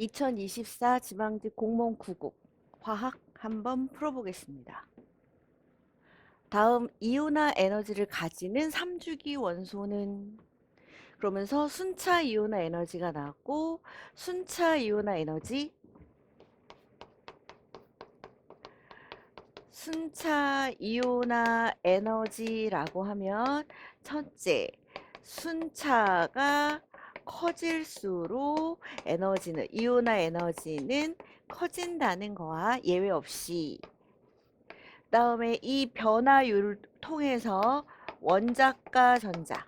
2024 지방직 공무원 9급 화학 한번 풀어보겠습니다. 다음 이온화 에너지를 가지는 3주기 원소는 그러면서 순차 이온화 에너지가 나왔고 순차 이온화 에너지 순차 이온화 에너지라고 하면 첫째 순차가 커질수록 에너지는 이온화 에너지는 커진다는 거와 예외 없이 그다음에 이 변화율을 통해서 원자과 전자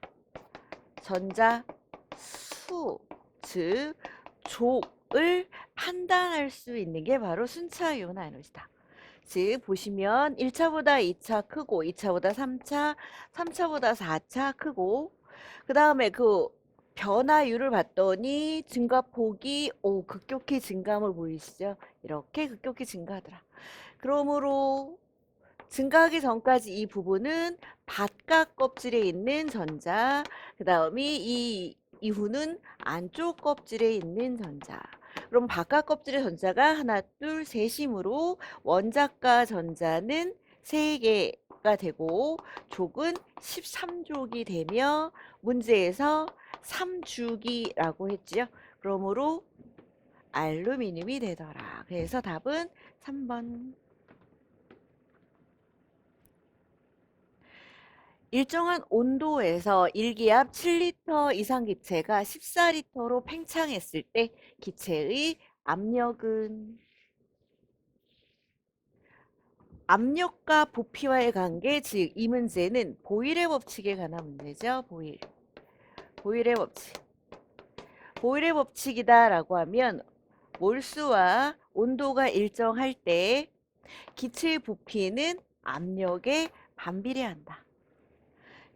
수, 즉 족을 판단할 수 있는 게 바로 순차 이온화 에너지다. 즉 보시면 1차보다 2차 크고 2차보다 3차, 3차보다 4차 크고 그 다음에 그 변화율을 봤더니 증가폭이 급격히 증가함을 보이시죠? 이렇게 급격히 증가하더라. 그러므로 증가하기 전까지 이 부분은 바깥 껍질에 있는 전자, 그 다음이 이 이후는 안쪽 껍질에 있는 전자. 그럼 바깥 껍질의 전자가 하나, 둘, 셋이므로 원자과 전자는 3개가 되고 족은 13족이 되며 문제에서 3주기라고 했지요. 그러므로 알루미늄이 되더라. 그래서 답은 3번. 일정한 온도에서 일기압 7리터 이상 기체가 14리터로 팽창했을 때 기체의 압력은 압력과 부피와의 관계, 즉 이 문제는 보일의 법칙에 관한 문제죠. 보일의 법칙. 보일의 법칙이다라고 하면 몰수와 온도가 일정할 때 기체의 부피는 압력에 반비례한다.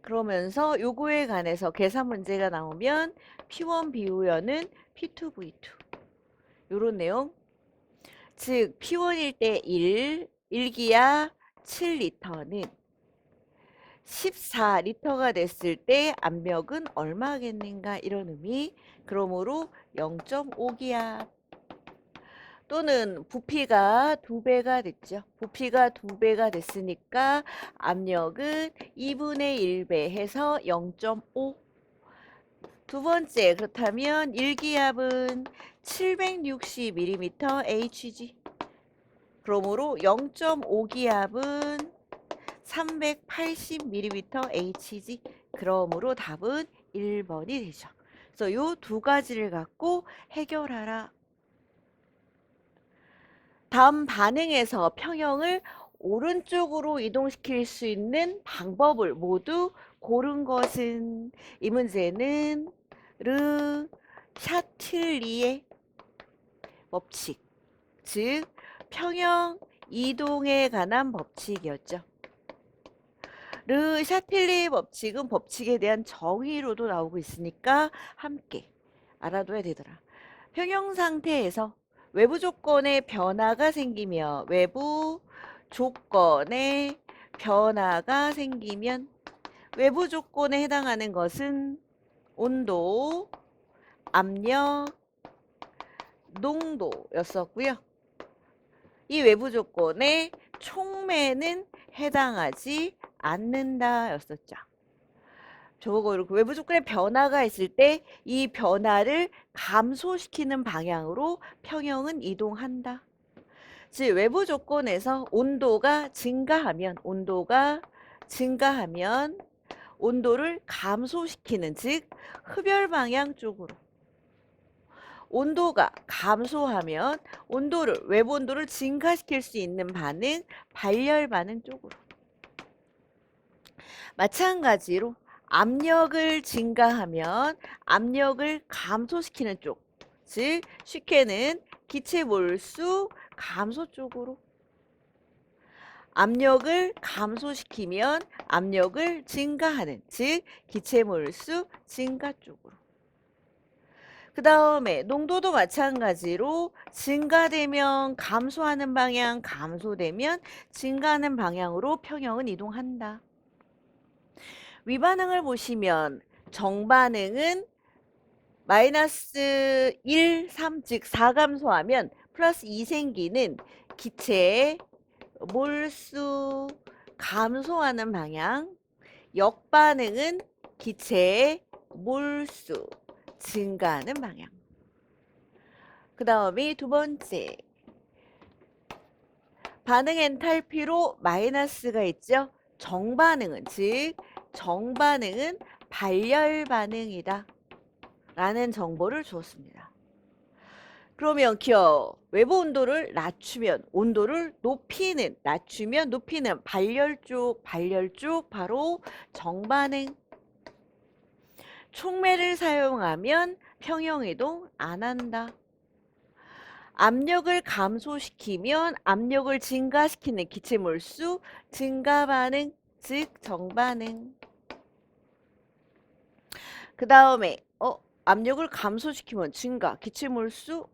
그러면서 요거에 관해서 계산 문제가 나오면 P1 비오연은 P2V2 요런 내용. 즉 P1일 때 1기압 7리터는 14리터가 됐을 때 압력은 얼마겠는가 이런 의미. 그러므로 0.5기압 또는 부피가 2배가 됐죠. 부피가 2배가 됐으니까 압력은 2분의 1배 해서 0.5. 두 번째, 그렇다면 일기압은 760mm Hg. 그러므로 0.5기압은 380mm Hg. 그러므로 답은 1번이 되죠. 그래서 요 두 가지를 갖고 해결하라. 다음 반응에서 평형을 오른쪽으로 이동시킬 수 있는 방법을 모두 고른 것은 이 문제는 르 샤틀리의 법칙, 즉 평형 이동에 관한 법칙이었죠. 르 샤틀리의 법칙은 법칙에 대한 정의로도 나오고 있으니까 함께 알아둬야 되더라. 평형 상태에서 외부 조건에 변화가 생기며 외부 조건에 변화가 생기면 외부 조건에 해당하는 것은 온도, 압력, 농도였었고요. 이 외부 조건에 촉매는 해당하지 않는다 였었죠. 저거 이렇게 외부 조건에 변화가 있을 때 이 변화를 감소시키는 방향으로 평형은 이동한다. 즉 외부 조건에서 온도가 증가하면 온도를 감소시키는, 즉 흡열 방향 쪽으로, 온도가 감소하면 외부 온도를 증가시킬 수 있는 반응 발열 반응 쪽으로. 마찬가지로 압력을 증가하면 압력을 감소시키는 쪽, 즉 쉽게는 기체 몰수 감소 쪽으로. 압력을 감소시키면 압력을 증가하는, 즉 기체 몰수 증가 쪽으로. 그 다음에 농도도 마찬가지로 증가되면 감소하는 방향, 감소되면 증가하는 방향으로 평형은 이동한다. 위반응을 보시면 정반응은 마이너스 1, 3, 즉 4감소하면 플러스 2 생기는 기체의 몰수 감소하는 방향, 역반응은 기체의 몰수 증가하는 방향. 그 다음이 두 번째, 반응 엔탈피로 마이너스가 있죠. 정반응은, 즉 정반응은 발열 반응이다 라는 정보를 주었습니다. 그러면 기억, 외부 온도를 낮추면 온도를 낮추면 높이는 발열 쪽 바로 정반응. 촉매를 사용하면 평형이동 안 한다. 압력을 감소시키면 압력을 증가시키는 기체몰수 증가반응, 즉 정반응. 그 다음에 압력을 감소시키면 증가, 기체몰수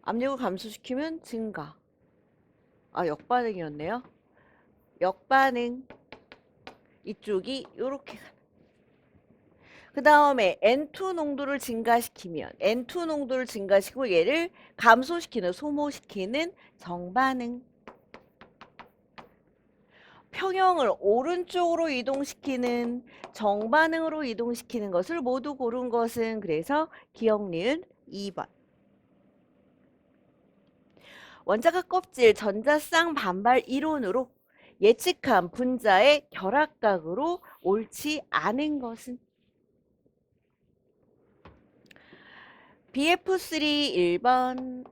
압력을 감소시키면 증가. 역반응이었네요. 역반응. 이쪽이 요렇게 가는. 그 다음에 N2 농도를 증가시키면 N2 농도를 증가시키고 얘를 감소시키는, 소모시키는 정반응. 평형을 오른쪽으로 이동시키는, 정반응으로 이동시키는 것을 모두 고른 것은 그래서 기억 니은 2번. 원자각 껍질 전자쌍 반발 이론으로 예측한 분자의 결합각으로 옳지 않은 것은 BF3 1번.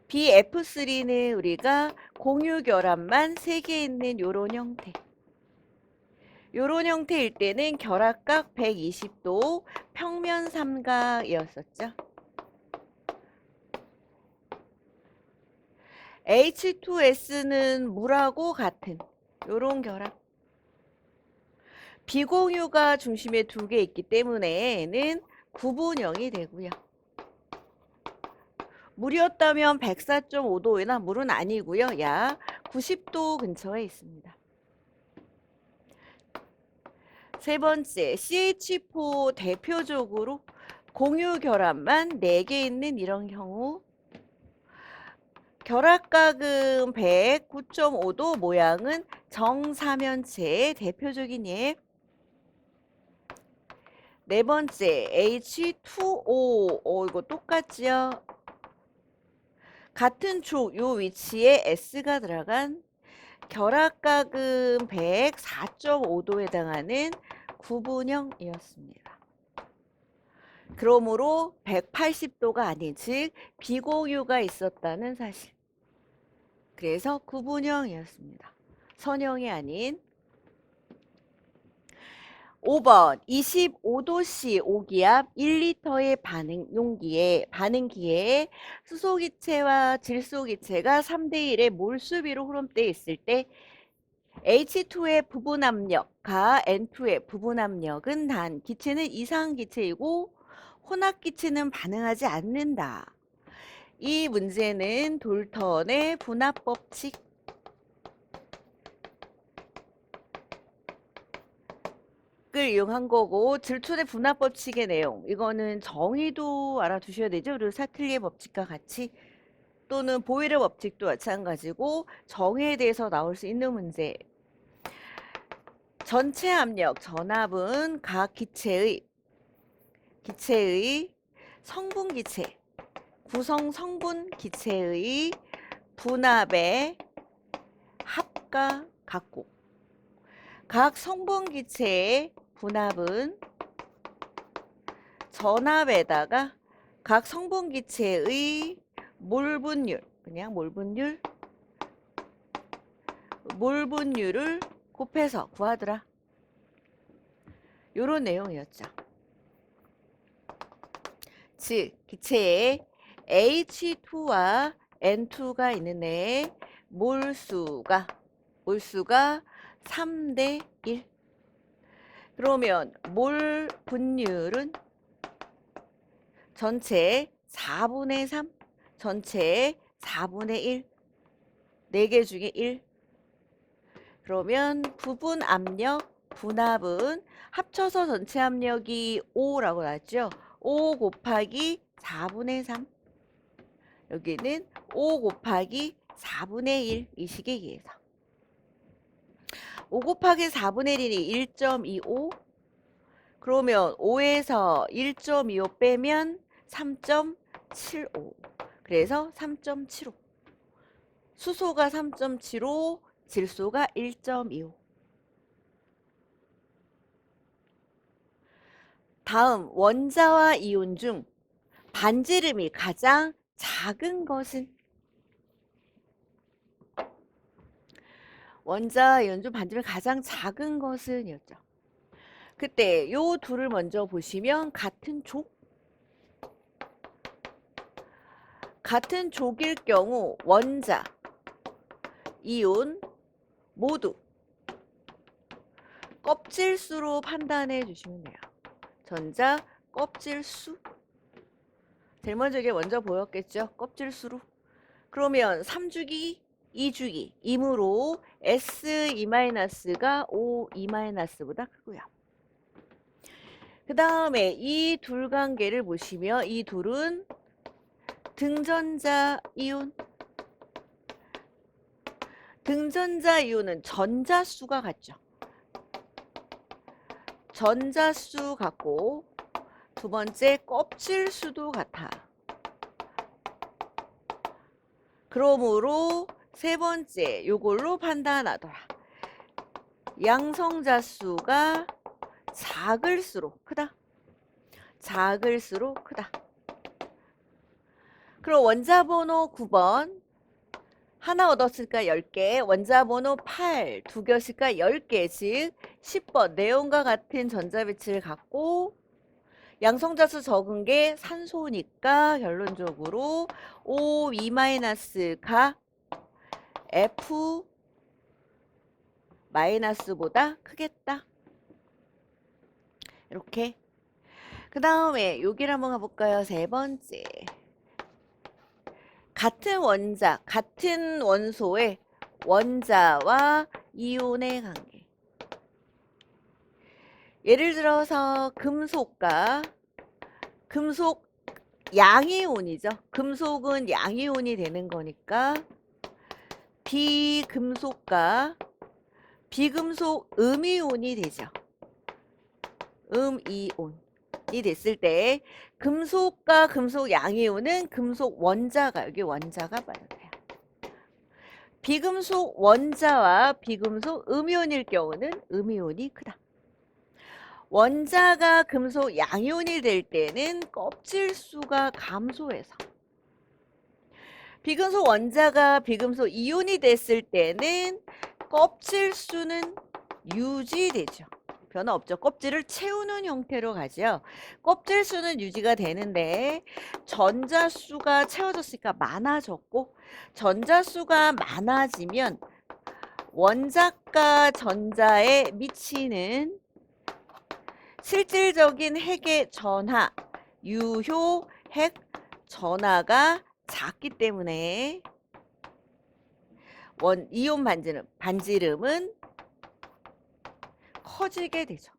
BF3는 우리가 공유 결합만 3개 있는 요런 형태. 요런 형태일 때는 결합각 120도 평면 삼각이었었죠. H2S는 물하고 같은 요런 결합. 비공유가 중심에 2개 있기 때문에는 구분형이 되고요. 물이었다면 104.5도나 물은 아니고요. 약 90도 근처에 있습니다. 세 번째, CH4 대표적으로 공유 결합만 4개 있는 이런 경우. 결합각은 109.5도, 모양은 정사면체의 대표적인 예. 네 번째, H2O. 이거 똑같지요? 같은 쪽 요 위치에 S가 들어간 결합각은 104.5도에 해당하는 구분형이었습니다. 그러므로 180도가 아닌, 즉 비공유가 있었다는 사실. 그래서 구분형이었습니다. 선형이 아닌. 5번 25도씨 오기압 1리터의 반응기에 수소기체와 질소기체가 3대1의 몰수비로 흐름되어 있을 때 H2의 부분압력과 N2의 부분압력은 단, 기체는 이상기체이고 혼합기체는 반응하지 않는다. 이 문제는 돌턴의 분압법칙 을 이용한 거고, 질촌의 분압법칙의 내용, 이거는 정의도 알아두셔야 되죠. 그리고 사틀리에 법칙과 같이, 또는 보일의 법칙도 마찬가지고 정의에 대해서 나올 수 있는 문제. 전체 압력 전압은 각 기체의 성분기체, 구성 성분기체의 분압의 합과 같고, 각 성분기체의 분압은 전압에다가 각 성분기체의 몰분율, 그냥 몰분율을 곱해서 구하더라. 요런 내용이었죠. 즉 기체에 H2와 N2가 있는데 몰수가 3대1. 그러면 몰 분율은 전체 4분의 3, 전체 4분의 1, 4개 중에 1. 그러면 부분 압력 분합은 합쳐서 전체 압력이 5라고 나왔죠. 5 곱하기 4분의 3. 여기는 5 곱하기 4분의 1 이 식에 의해서 5 곱하기 4분의 1이 1.25. 그러면 5에서 1.25 빼면 3.75. 그래서 3.75. 수소가 3.75, 질소가 1.25. 다음 원자와 이온 중 반지름이 가장 작은 것은? 원자와 이온 중 반지름이 가장 작은 것은 이었죠. 그때 요 둘을 먼저 보시면 같은 족. 같은 족일 경우 원자, 이온 모두 껍질수로 판단해 주시면 돼요. 전자 껍질수. 제일 먼저 이게 먼저 보였겠죠? 껍질수로. 그러면 3주기, 2주기 이므로 S2-가 O2-보다 크고요. 그 다음에 이 둘 관계를 보시면 이 둘은 등전자 이온. 등전자 이온은 전자수가 같죠. 전자수 같고 두 번째 껍질수도 같아. 그러므로 세 번째 요걸로 판단하더라. 양성자수가 작을수록 크다. 작을수록 크다. 그럼 원자번호 9번 하나 얻었으니까 10개, 원자번호 8 두 개였으니까 10개, 즉 10번 네온과 같은 전자배치를 갖고 양성자수 적은 게 산소니까 결론적으로 O2-가 F-보다 크겠다. 이렇게. 그 다음에 여기를 한번 가볼까요? 세 번째. 같은 원자, 같은 원소의 원자와 이온의 관계. 예를 들어서 금속과 금속 양이온이죠. 금속은 양이온이 되는 거니까 비금속과 비금속 음이온이 되죠. 음이온이 됐을 때 금속과 금속 양이온은 금속 원자가 여기 원자가 마련돼요. 비금속 원자와 비금속 음이온일 경우는 음이온이 크다. 원자가 금속 양이온이 될 때는 껍질수가 감소해서 비금속 원자가 비금속 이온이 됐을 때는 껍질수는 유지되죠. 변화 없죠. 껍질을 채우는 형태로 가죠. 껍질수는 유지가 되는데 전자수가 채워졌으니까 많아졌고 전자수가 많아지면 원자과 전자에 미치는 실질적인 핵의 전하, 유효 핵 전하가 작기 때문에 이온 반지름은 커지게 되죠.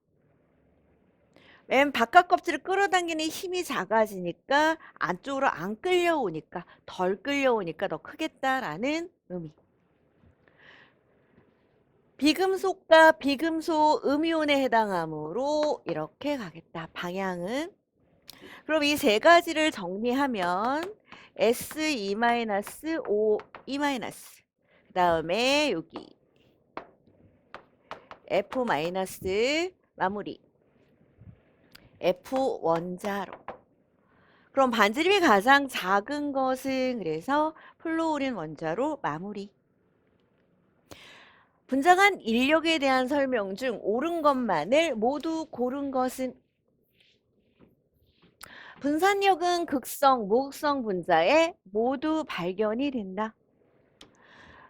맨 바깥 껍질을 끌어당기는 힘이 작아지니까 안쪽으로 안 끌려오니까 덜 끌려오니까 더 크겠다라는 의미. 비금속과 비금속 음이온에 해당하므로 이렇게 가겠다. 방향은. 그럼 이 세 가지를 정리하면 S2-, O2-. 그 다음에 여기 F- 마무리. F 원자로. 그럼 반지름이 가장 작은 것은 그래서 플루오린 원자로 마무리. 분자간 인력에 대한 설명 중 옳은 것만을 모두 고른 것은? 분산력은 극성, 무극성 분자에 모두 발견이 된다.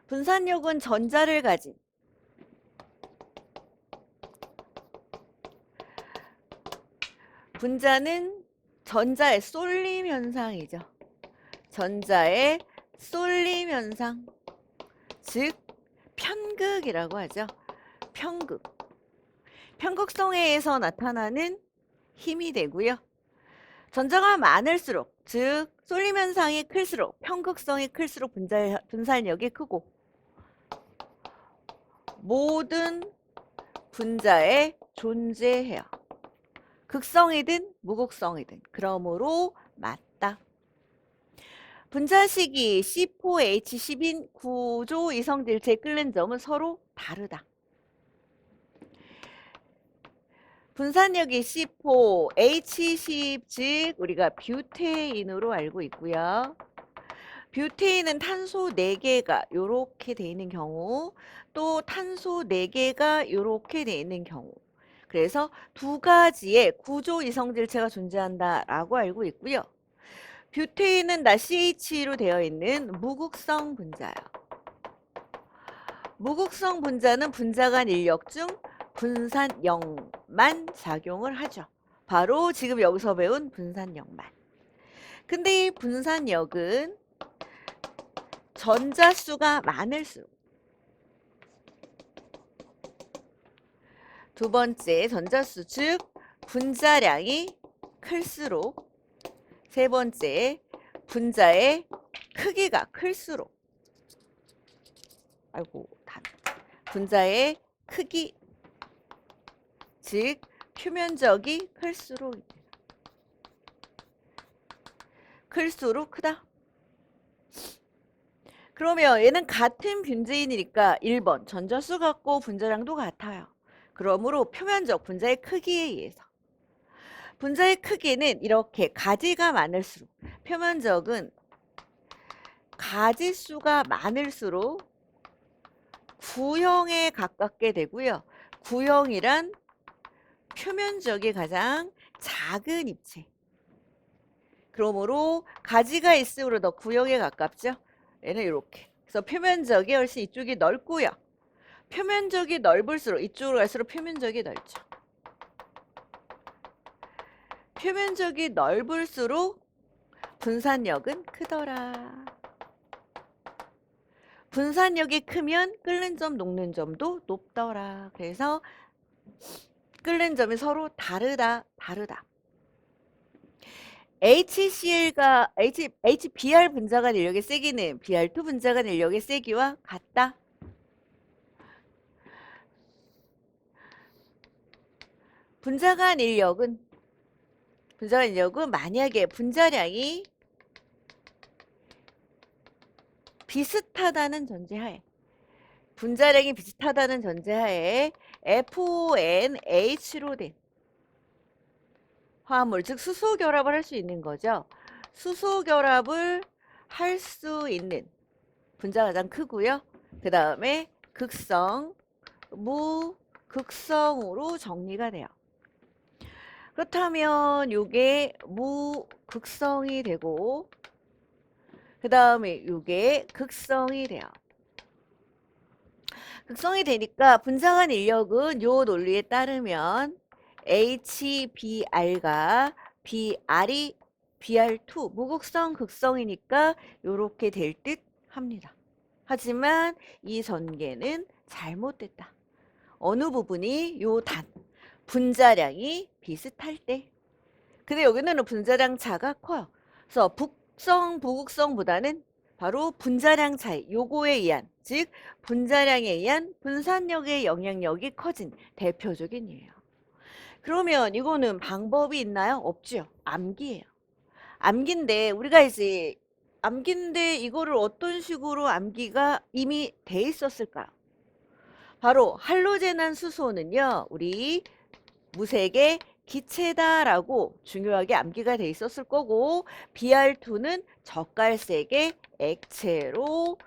분산력은 전자를 가진 분자는 전자의 쏠림 현상이죠. 전자의 쏠림 현상, 즉 편극이라고 하죠. 편극. 편극성에서 나타나는 힘이 되고요. 전자가 많을수록, 즉 쏠림 현상이 클수록, 편극성이 클수록 분산력이 크고 모든 분자에 존재해요. 극성이든 무극성이든. 그러므로 맞다. 분자 시기 C4H10인 구조 이성질체의 끓는 점은 서로 다르다. 분산력이 C4H10, 즉 우리가 뷰테인으로 알고 있고요. 뷰테인은 탄소 4개가 이렇게 돼 있는 경우, 또 탄소 4개가 이렇게 돼 있는 경우. 그래서 두 가지의 구조 이성질체가 존재한다라고 알고 있고요. 뷰테인은 나 CH로 되어 있는 무극성 분자예요. 무극성 분자는 분자 간 인력 중 분산력만 작용을 하죠. 바로 지금 여기서 배운 분산력만. 근데 이 분산력은 전자수가 많을수록, 두 번째 전자수 즉 분자량이 클수록, 세 번째 분자의 크기가 클수록, 분자의 크기 즉 표면적이 클수록 크다. 그러면 얘는 같은 분자인이니까 1번 전자수 같고 분자량도 같아요. 그러므로 표면적 분자의 크기에 의해서 분자의 크기는 이렇게 가지가 많을수록, 표면적은 가지수가 많을수록 구형에 가깝게 되고요. 구형이란 표면적이 가장 작은 입체. 그러므로 가지가 있으므로 더 구형에 가깝죠. 얘는 이렇게. 그래서 표면적이 훨씬 이쪽이 넓고요. 표면적이 넓을수록, 이쪽으로 갈수록 표면적이 넓죠. 표면적이 넓을수록 분산력은 크더라. 분산력이 크면 끓는 점, 녹는 점도 높더라. 그래서 끓는 점이 서로 다르다. HCl과 HBr 분자 간 인력의 세기는 Br2 분자 간 인력의 세기와 같다. 분자 간 인력은 만약에 분자량이 비슷하다는 전제하에, FONH로 된 화합물, 즉 수소 결합을 할 수 있는 거죠. 수소 결합을 할 수 있는 분자가 가장 크고요. 그 다음에 극성, 무극성으로 정리가 돼요. 그렇다면 이게 무극성이 되고, 그 다음에 이게 극성이 돼요. 극성이 되니까 분자 간 인력은 요 논리에 따르면 HBr과 Br이 Br2 무극성 극성이니까 요렇게 될 듯 합니다. 하지만 이 전개는 잘못됐다. 어느 부분이 요 분자량이 비슷할 때. 근데 여기는 분자량 차가 커요. 그래서 북성 부극성보다는 바로 분자량 차이, 요거에 의한, 즉 분자량에 의한 분산력의 영향력이 커진 대표적인 예예요. 그러면 이거는 방법이 있나요? 없죠. 암기예요. 암기인데 이거를 어떤 식으로 암기가 이미 돼 있었을까요? 바로 할로제난 수소는요, 우리 무색의 기체다라고 중요하게 암기가 돼 있었을 거고, Br2는 젓갈색의 액체로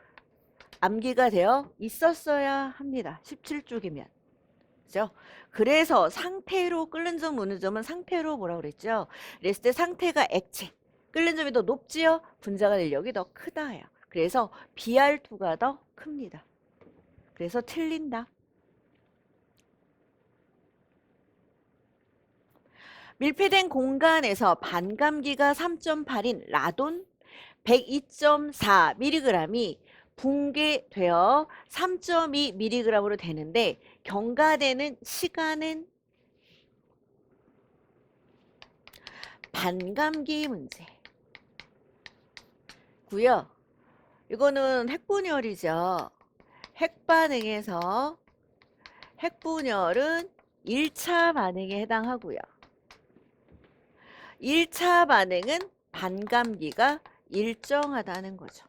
암기가 되어 있었어야 합니다. 17쪽이면. 그죠? 그래서 상태로 끓는 점, 무는 점은 상태로 뭐라고 그랬죠? 그랬을 때 상태가 액체, 끓는 점이 더 높지요? 분자가 인력이 더 크다예요. 그래서 Br2가 더 큽니다. 그래서 틀린다. 밀폐된 공간에서 반감기가 3.8인 라돈 102.4mg이 붕괴되어 3.2mg으로 되는데 경과되는 시간은 반감기 문제 고요. 이거는 핵분열이죠. 핵반응에서 핵분열은 1차 반응에 해당하고요. 1차 반응은 반감기가 일정하다는 거죠.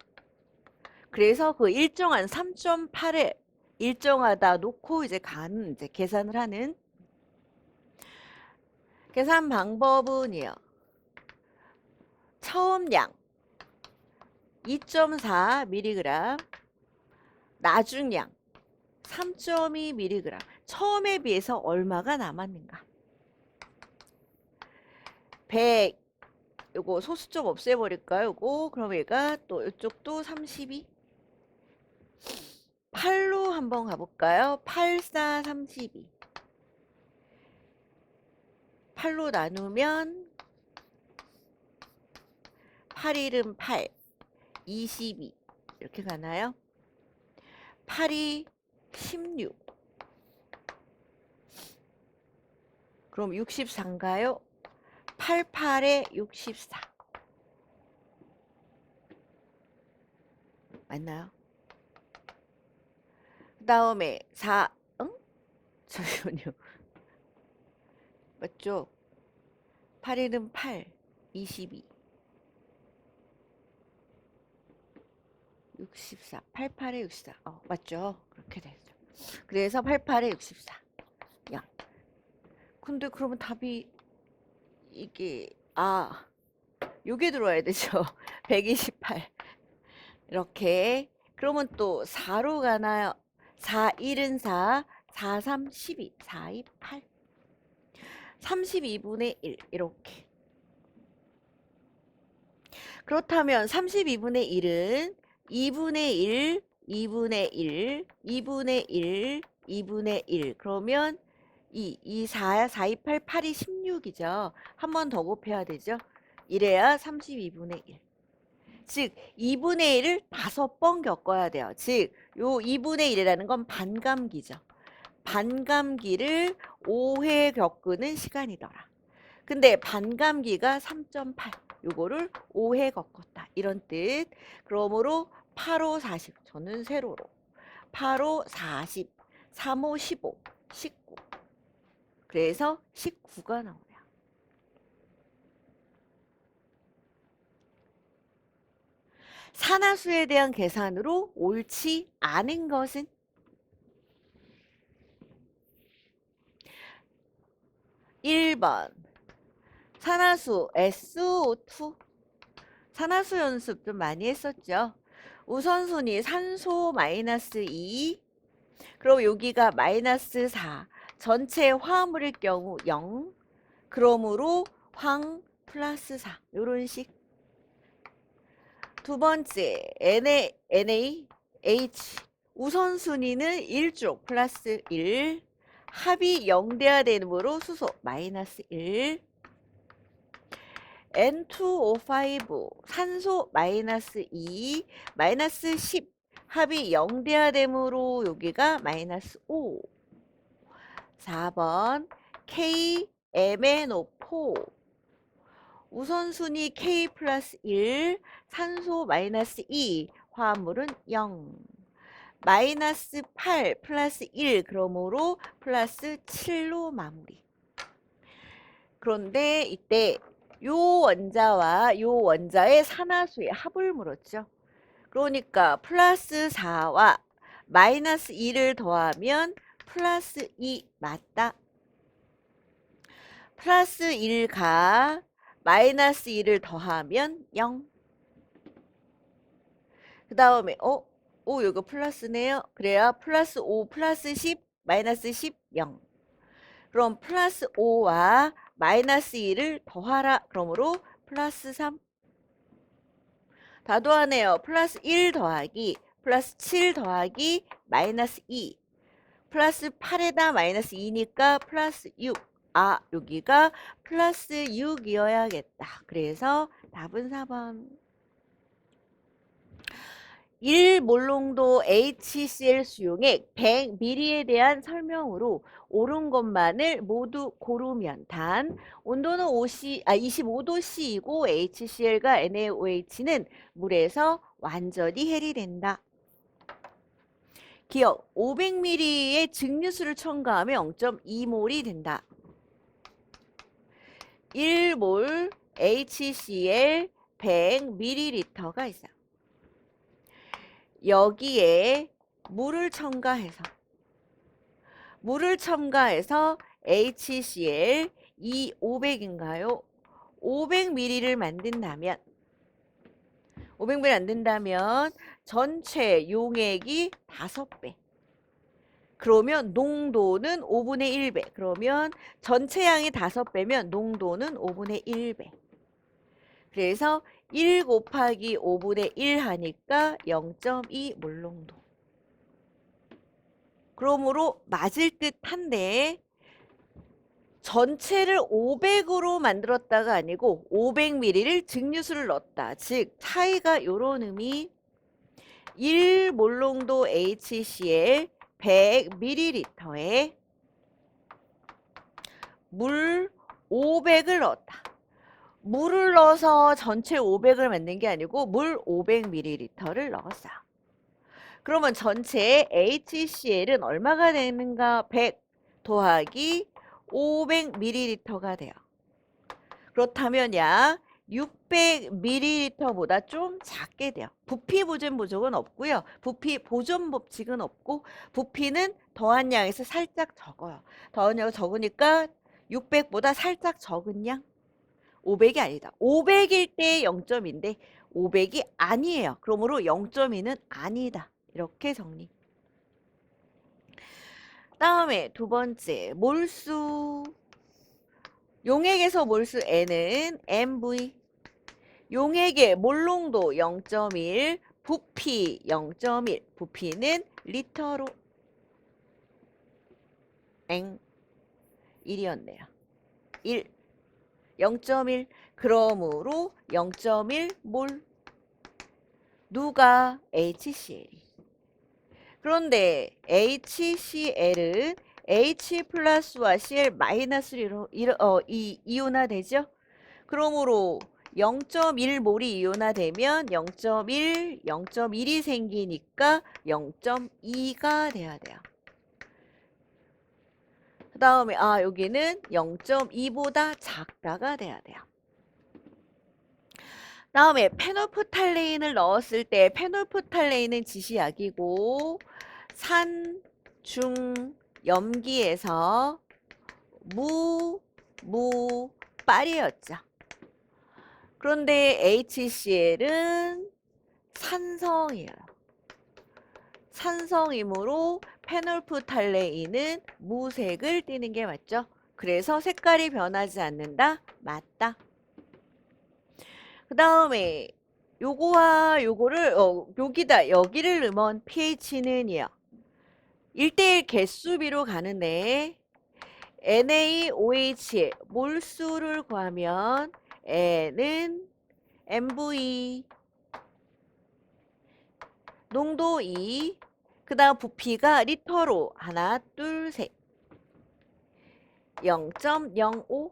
그래서 그 일정한 3.8에 일정하다 놓고 이제 계산을 하는 계산 방법은요. 처음 양 2.4mg, 나중 양 3.2mg. 처음에 비해서 얼마가 남았는가? 100 요거 소수 좀 없애버릴까요? 요거 그럼 얘가 또 이쪽도 32 8로 한번 가볼까요? 8, 4, 32 8로 나누면 8, 1은 8 22 이렇게 가나요? 8이 16 그럼 64인가요? 88에 64 맞나요? 그 다음에 4 응? 잠시만요. 맞죠? 8일은 8 22 64 88에 64 맞죠? 그렇게 되죠. 그래서 88에 64 야 근데 그러면 답이 이게 요게 들어와야 되죠. 128 이렇게 그러면 또 4로 가나요? 4 1은 4 4 3 12 4 2 8 32분의 1 이렇게 그렇다면 32분의 1은 2분의 1 2분의 1 2분의 1 2분의 1 그러면 2 4, 4, 2, 8, 8이 16이죠. 한 번 더 곱해야 되죠. 이래야 32분의 1. 즉 2분의 1을 5번 겪어야 돼요. 즉 요 2분의 1이라는 건 반감기죠. 반감기를 5회 겪는 시간이더라. 근데 반감기가 3.8 요거를 5회 겪었다. 이런 뜻. 그러므로 8호 40 저는 세로로 8호 40 3호 15 19 그래서 19가 나오네요. 산화수에 대한 계산으로 옳지 않은 것은 1번 산화수 SO2 산화수 연습 좀 많이 했었죠. 우선순위 산소 마이너스 2 그럼 여기가 마이너스 4 전체 화합물일 경우 0 그러므로 황 플러스 4 요런 식. 두 번째 NaH 우선순위는 1쪽 플러스 1 합이 0돼야 되므로 수소 마이너스 1 N2O5 산소 마이너스 2 마이너스 10 합이 0돼야 되므로 여기가 마이너스 5 4번 KMNO4 우선순위 K 플러스 1 산소 마이너스 2 화합물은 0 마이너스 8 플러스 1 그러므로 플러스 7로 마무리. 그런데 이때 요 원자와 요 원자의 산화수의 합을 물었죠. 그러니까 플러스 4와 마이너스 2를 더하면 플러스 2 맞다. 플러스 1가 마이너스 2를 더하면 0. 그 다음에 이거 플러스네요. 그래야 플러스 5 플러스 10 마이너스 10 0. 그럼 플러스 5와 마이너스 2를 더하라. 그러므로 플러스 3. 다 더하네요. 플러스 1 더하기 플러스 7 더하기 마이너스 2 플러스 8에다 마이너스 2니까 플러스 6. 여기가 플러스 6이어야겠다. 그래서 답은 4번. 1몰롱도 HCl 수용액 100ml에 대한 설명으로 옳은 것만을 모두 고르면 단 온도는 25도씨이고 HCl과 NaOH는 물에서 완전히 해리된다. 기억 500ml의 증류수를 첨가하면 0.2몰이 된다. 1몰 HCl 100ml가 있어요. 여기에 물을 첨가해서 HCl 이 500인가요? 500ml를 만든다면 500ml 만든다면 전체 용액이 5배. 그러면 농도는 5분의 1배. 그러면 전체 양이 5배면 농도는 5분의 1배. 그래서 1 곱하기 5분의 1 하니까 0.2 몰농도. 그러므로 맞을 듯한데 전체를 500으로 만들었다가 아니고 500ml를 증류수를 넣었다. 즉 차이가 요런 의미. 1몰농도 HCl 100ml에 물 500을 넣었다. 물을 넣어서 전체 500을 만든 게 아니고 물 500ml를 넣었어요. 그러면 전체 HCl은 얼마가 되는가? 100 더하기 500ml가 돼요. 그렇다면 약 600ml보다 좀 작게 돼요. 부피 보존 부족은 없고요. 부피 보존 법칙은 없고 부피는 더한 양에서 살짝 적어요. 더한 양이 적으니까 600보다 살짝 적은 양. 500이 아니다. 500일 때 0점인데 500이 아니에요. 그러므로 0.2는 아니다. 이렇게 정리. 다음에 두 번째 몰수. 용액에서 몰수 N은 MV. 용액의 몰농도 0.1, 부피 0.1. 부피는 리터로. 1이었네요. 1. 0.1. 그러므로 0.1몰. 누가? HCl. 그런데 HCl은 H 플러스와 Cl 마이너스로 이온화되죠? 그러므로 0.1몰이 이온화되면 0.1, 0.1이 생기니까 0.2가 돼야 돼요. 그 다음에 여기는 0.2보다 작다가 돼야 돼요. 다음에 페놀프탈레인을 넣었을 때 페놀프탈레인은 지시약이고 산, 중, 염기에서 빨이었죠. 그런데 HCl은 산성이에요. 산성이므로 페놀프탈레인은 무색을 띠는 게 맞죠. 그래서 색깔이 변하지 않는다. 맞다. 그 다음에 요거와 요거를 여기를 넣으면 pH는요. 1대1 개수비로 가는데 NaOH 몰수를 구하면 N은 MV 농도 2, 그 다음 부피가 리터로 하나, 둘, 셋 0.05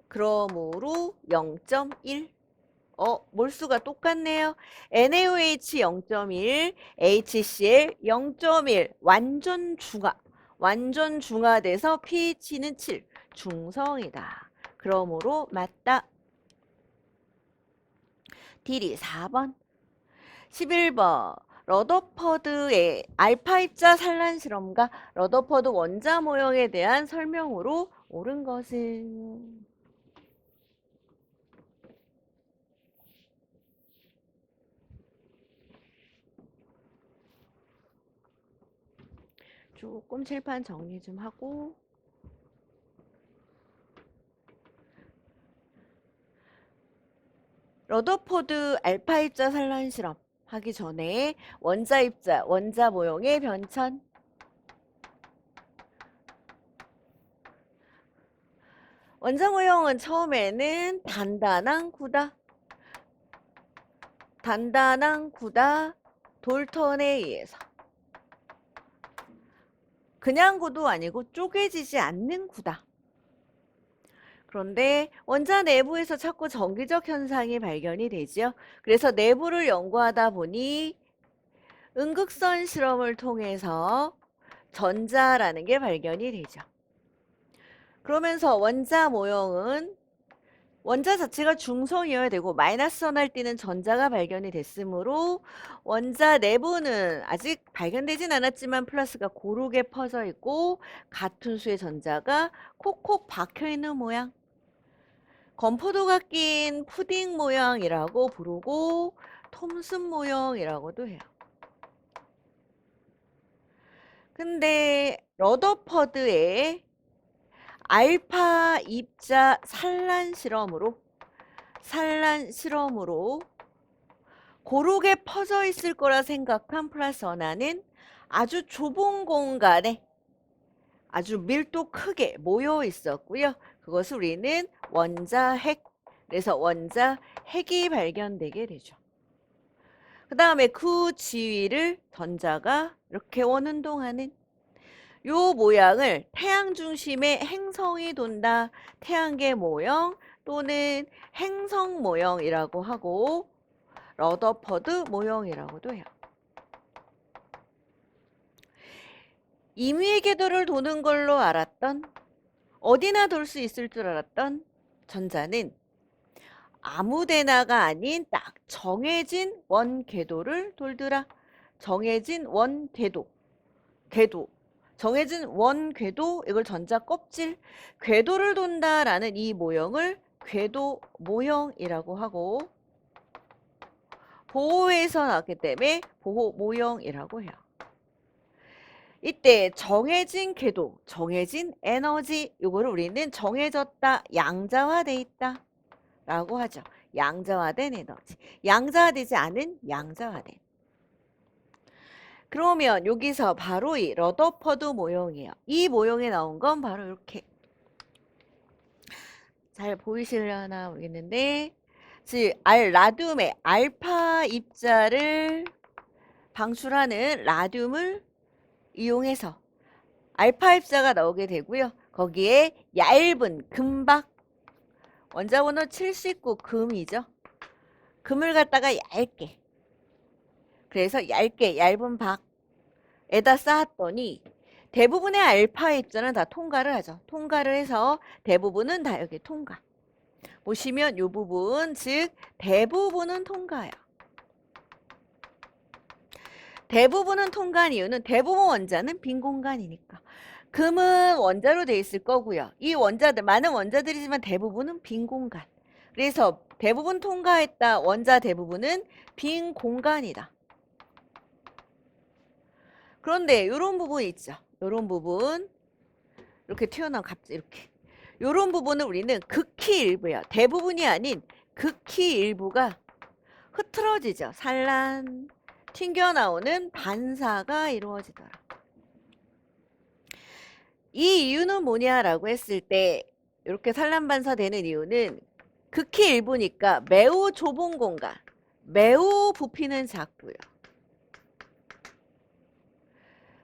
그러므로 0.1 몰수가 똑같네요. NaOH 0.1, HCl 0.1 완전 중화돼서 pH는 7 중성이다. 그러므로 맞다. 딜이 4번. 11번 러더퍼드의 알파 입자 산란 실험과 러더퍼드 원자 모형에 대한 설명으로 옳은 것은 조금 칠판 정리 좀 하고 러더포드 알파 입자 산란 실험 하기 전에 원자 입자, 원자 모형의 변천 원자 모형은 처음에는 단단한 구다 단단한 구다 돌턴에 의해서. 그냥 구도 아니고 쪼개지지 않는 구다. 그런데 원자 내부에서 자꾸 정기적 현상이 발견이 되죠. 그래서 내부를 연구하다 보니 음극선 실험을 통해서 전자라는 게 발견이 되죠. 그러면서 원자 모형은 원자 자체가 중성이어야 되고 마이너스선을 띠는 전자가 발견이 됐으므로 원자 내부는 아직 발견되진 않았지만 플러스가 고르게 퍼져 있고 같은 수의 전자가 콕콕 박혀 있는 모양. 건포도가 낀 푸딩 모양이라고 부르고 톰슨 모형이라고도 해요. 근데 러더퍼드의 알파 입자 산란 실험으로 고르게 퍼져 있을 거라 생각한 플러스 원화는 아주 좁은 공간에 아주 밀도 크게 모여 있었고요. 그것을 우리는 원자핵, 그래서 원자핵이 발견되게 되죠. 그 다음에 그 지위를 전자가 이렇게 원운동하는 요 모양을 태양 중심의 행성이 돈다, 태양계 모형 또는 행성 모형이라고 하고 러더퍼드 모형이라고도 해요. 임의의 궤도를 도는 걸로 알았던, 어디나 돌 수 있을 줄 알았던 전자는 아무데나가 아닌 딱 정해진 원 궤도를 돌더라. 정해진 원 궤도. 정해진 원 궤도, 이걸 전자 껍질, 궤도를 돈다라는 이 모형을 궤도 모형이라고 하고 보호에서 나왔기 때문에 보호 모형이라고 해요. 이때 정해진 궤도, 정해진 에너지, 이거를 우리는 정해졌다, 양자화돼 있다 라고 하죠. 양자화된 에너지, 양자화되지 않은 양자화된. 그러면 여기서 바로 이 러더퍼드 모형이에요. 이 모형에 나온 건 바로 이렇게. 잘 보이시려나 모르겠는데, 즉 라듐의 알파 입자를 방출하는 라듐을 이용해서 알파 입자가 나오게 되고요. 거기에 얇은 금박, 원자번호 79 금이죠. 금을 갖다가 얇게, 그래서 얇은 박에다 쌓았더니 대부분의 알파 입자는 다 통과를 하죠. 통과를 해서 대부분은 다 여기 통과. 보시면 이 부분, 즉 대부분은 통과예요. 대부분은 통과한 이유는 대부분 원자는 빈 공간이니까. 금은 원자로 되어 있을 거고요. 이 원자들, 많은 원자들이지만 대부분은 빈 공간. 그래서 대부분 통과했다. 원자 대부분은 빈 공간이다. 그런데 이런 부분 있죠. 이런 부분. 이렇게 튀어나온 갑자기 이렇게. 이런 부분은 우리는 극히 일부예요. 대부분이 아닌 극히 일부가 흐트러지죠. 산란, 튕겨나오는 반사가 이루어지더라. 이 이유는 뭐냐라고 했을 때 이렇게 산란 반사되는 이유는 극히 일부니까 매우 좁은 공간, 매우 부피는 작고요.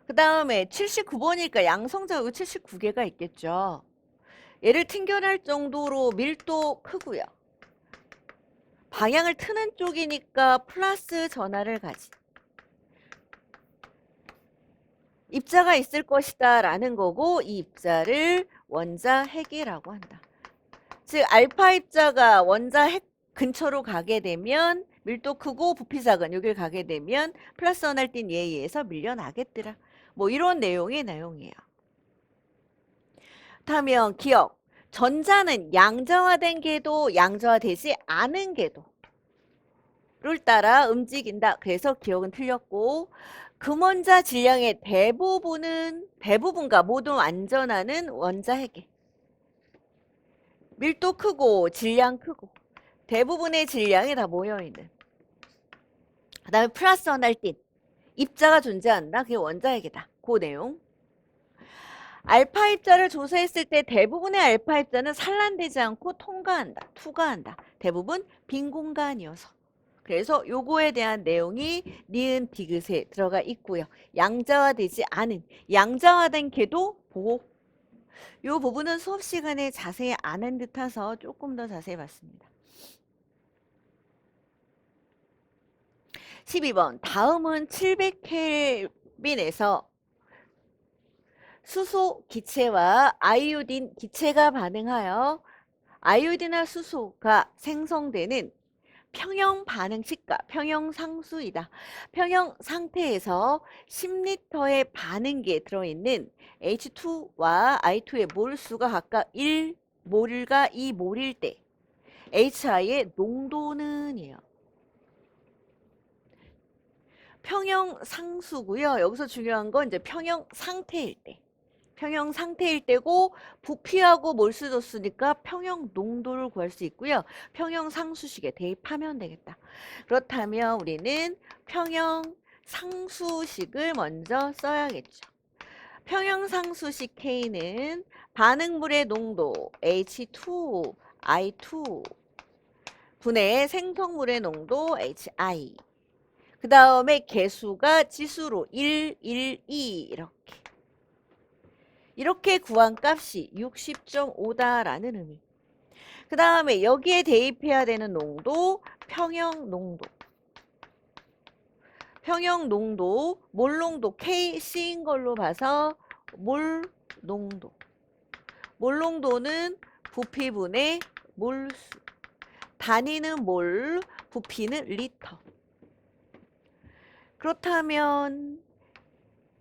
그 다음에 79번이니까 양성자가 79개가 있겠죠. 얘를 튕겨낼 정도로 밀도 크고요. 방향을 트는 쪽이니까 플러스 전하를 가지. 입자가 있을 것이다 라는 거고, 이 입자를 원자핵이라고 한다. 즉 알파 입자가 원자핵 근처로 가게 되면 밀도 크고 부피 작은 여길 가게 되면 플러스 원을 띤 얘에 의해서 밀려나겠더라. 뭐 이런 내용이에요. 다음에 기억. 전자는 양자화된 궤도, 양자화되지 않은 궤도를 따라 움직인다. 그래서 기억은 틀렸고, 금원자 질량의 대부분과 모두 완전하는 원자핵에 밀도 크고 질량 크고 대부분의 질량이 다 모여있는, 그 다음에 플러스 원을 띤 입자가 존재한다. 그게 원자핵이다. 그 내용. 알파 입자를 조사했을 때 대부분의 알파 입자는 산란되지 않고 투과한다. 대부분 빈 공간이어서. 그래서 요거에 대한 내용이 니은 디귿에 들어가 있고요. 양자화되지 않은 양자화된 개도 보호. 요 부분은 수업 시간에 자세히 안 한 듯해서 조금 더 자세히 봤습니다. 12번 다음은 700켈빈에서 수소 기체와 아이오딘 기체가 반응하여 아이오딘과 수소가 생성되는 평형 반응 시가, 평형 상수이다. 평형 상태에서 10리터의 반응기에 들어있는 H2와 I2의 몰수가 각각 1몰과 2몰일 때 HI의 농도는 이에요. 평형 상수고요. 여기서 중요한 건 이제 평형 상태일 때. 평형 상태일 때고 부피하고 몰수 줬으니까 평형 농도를 구할 수 있고요. 평형 상수식에 대입하면 되겠다. 그렇다면 우리는 평형 상수식을 먼저 써야겠죠. 평형 상수식 K는 반응물의 농도 H2, I2 분의 생성물의 농도 HI 그 다음에 개수가 지수로 1, 1, 2 이렇게 구한 값이 60.5다라는 의미. 그 다음에 여기에 대입해야 되는 농도 평형 농도. 평형 농도 몰 농도 KC인 걸로 봐서 몰 농도. 몰 농도는 부피분의 몰수. 단위는 몰, 부피는 리터. 그렇다면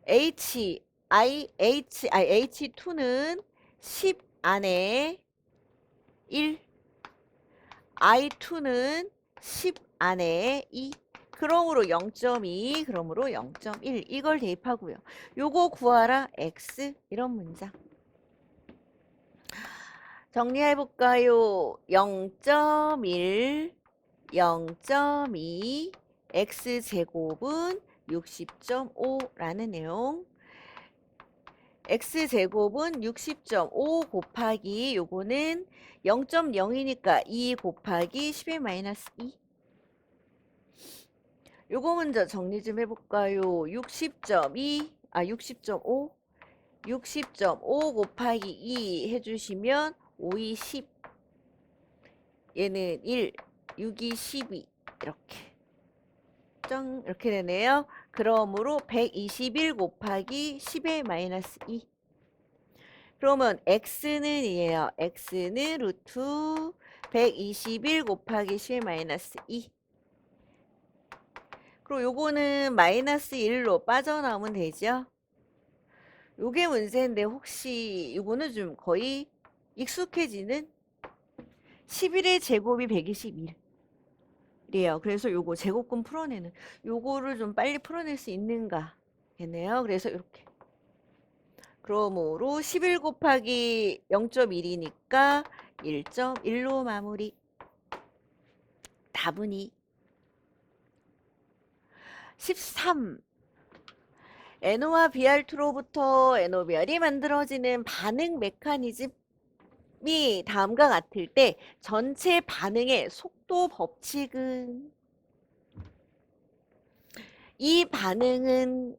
H2는 10 안에 1, I2는 10 안에 2, 그러므로 0.2, 그러므로 0.1 이걸 대입하고요. 요거 구하라 X 이런 문장. 정리해볼까요? 0.1, 0.2, X제곱은 60.5라는 내용. X제곱은 60.5 곱하기 요거는 0.0이니까 2 곱하기 10의 마이너스 2. 요거 먼저 정리 좀 해볼까요? 60.2, 60.5. 60.5 곱하기 2 해주시면 5이 10. 얘는 1, 6이 12. 이렇게. 짱, 이렇게 되네요. 그러므로 121 곱하기 10의 마이너스 2. 그러면 x는 이에요. x는 루트 121 곱하기 10의 마이너스 2. 그리고 요거는 마이너스 1로 빠져나오면 되죠. 요게 문제인데 혹시 요거는 좀 거의 익숙해지는 11의 제곱이 121. 이래요. 그래서 요거 제곱근 풀어내는 요거를 좀 빨리 풀어낼 수 있는가 겠네요. 그래서 이렇게. 그러므로 11 곱하기 0.1이니까 1.1로 마무리. 답은 2. 13. NO와 BR2로부터 NOBR이 만들어지는 반응 메커니즘이 다음과 같을 때 전체 반응의 속도 법칙은 이 반응은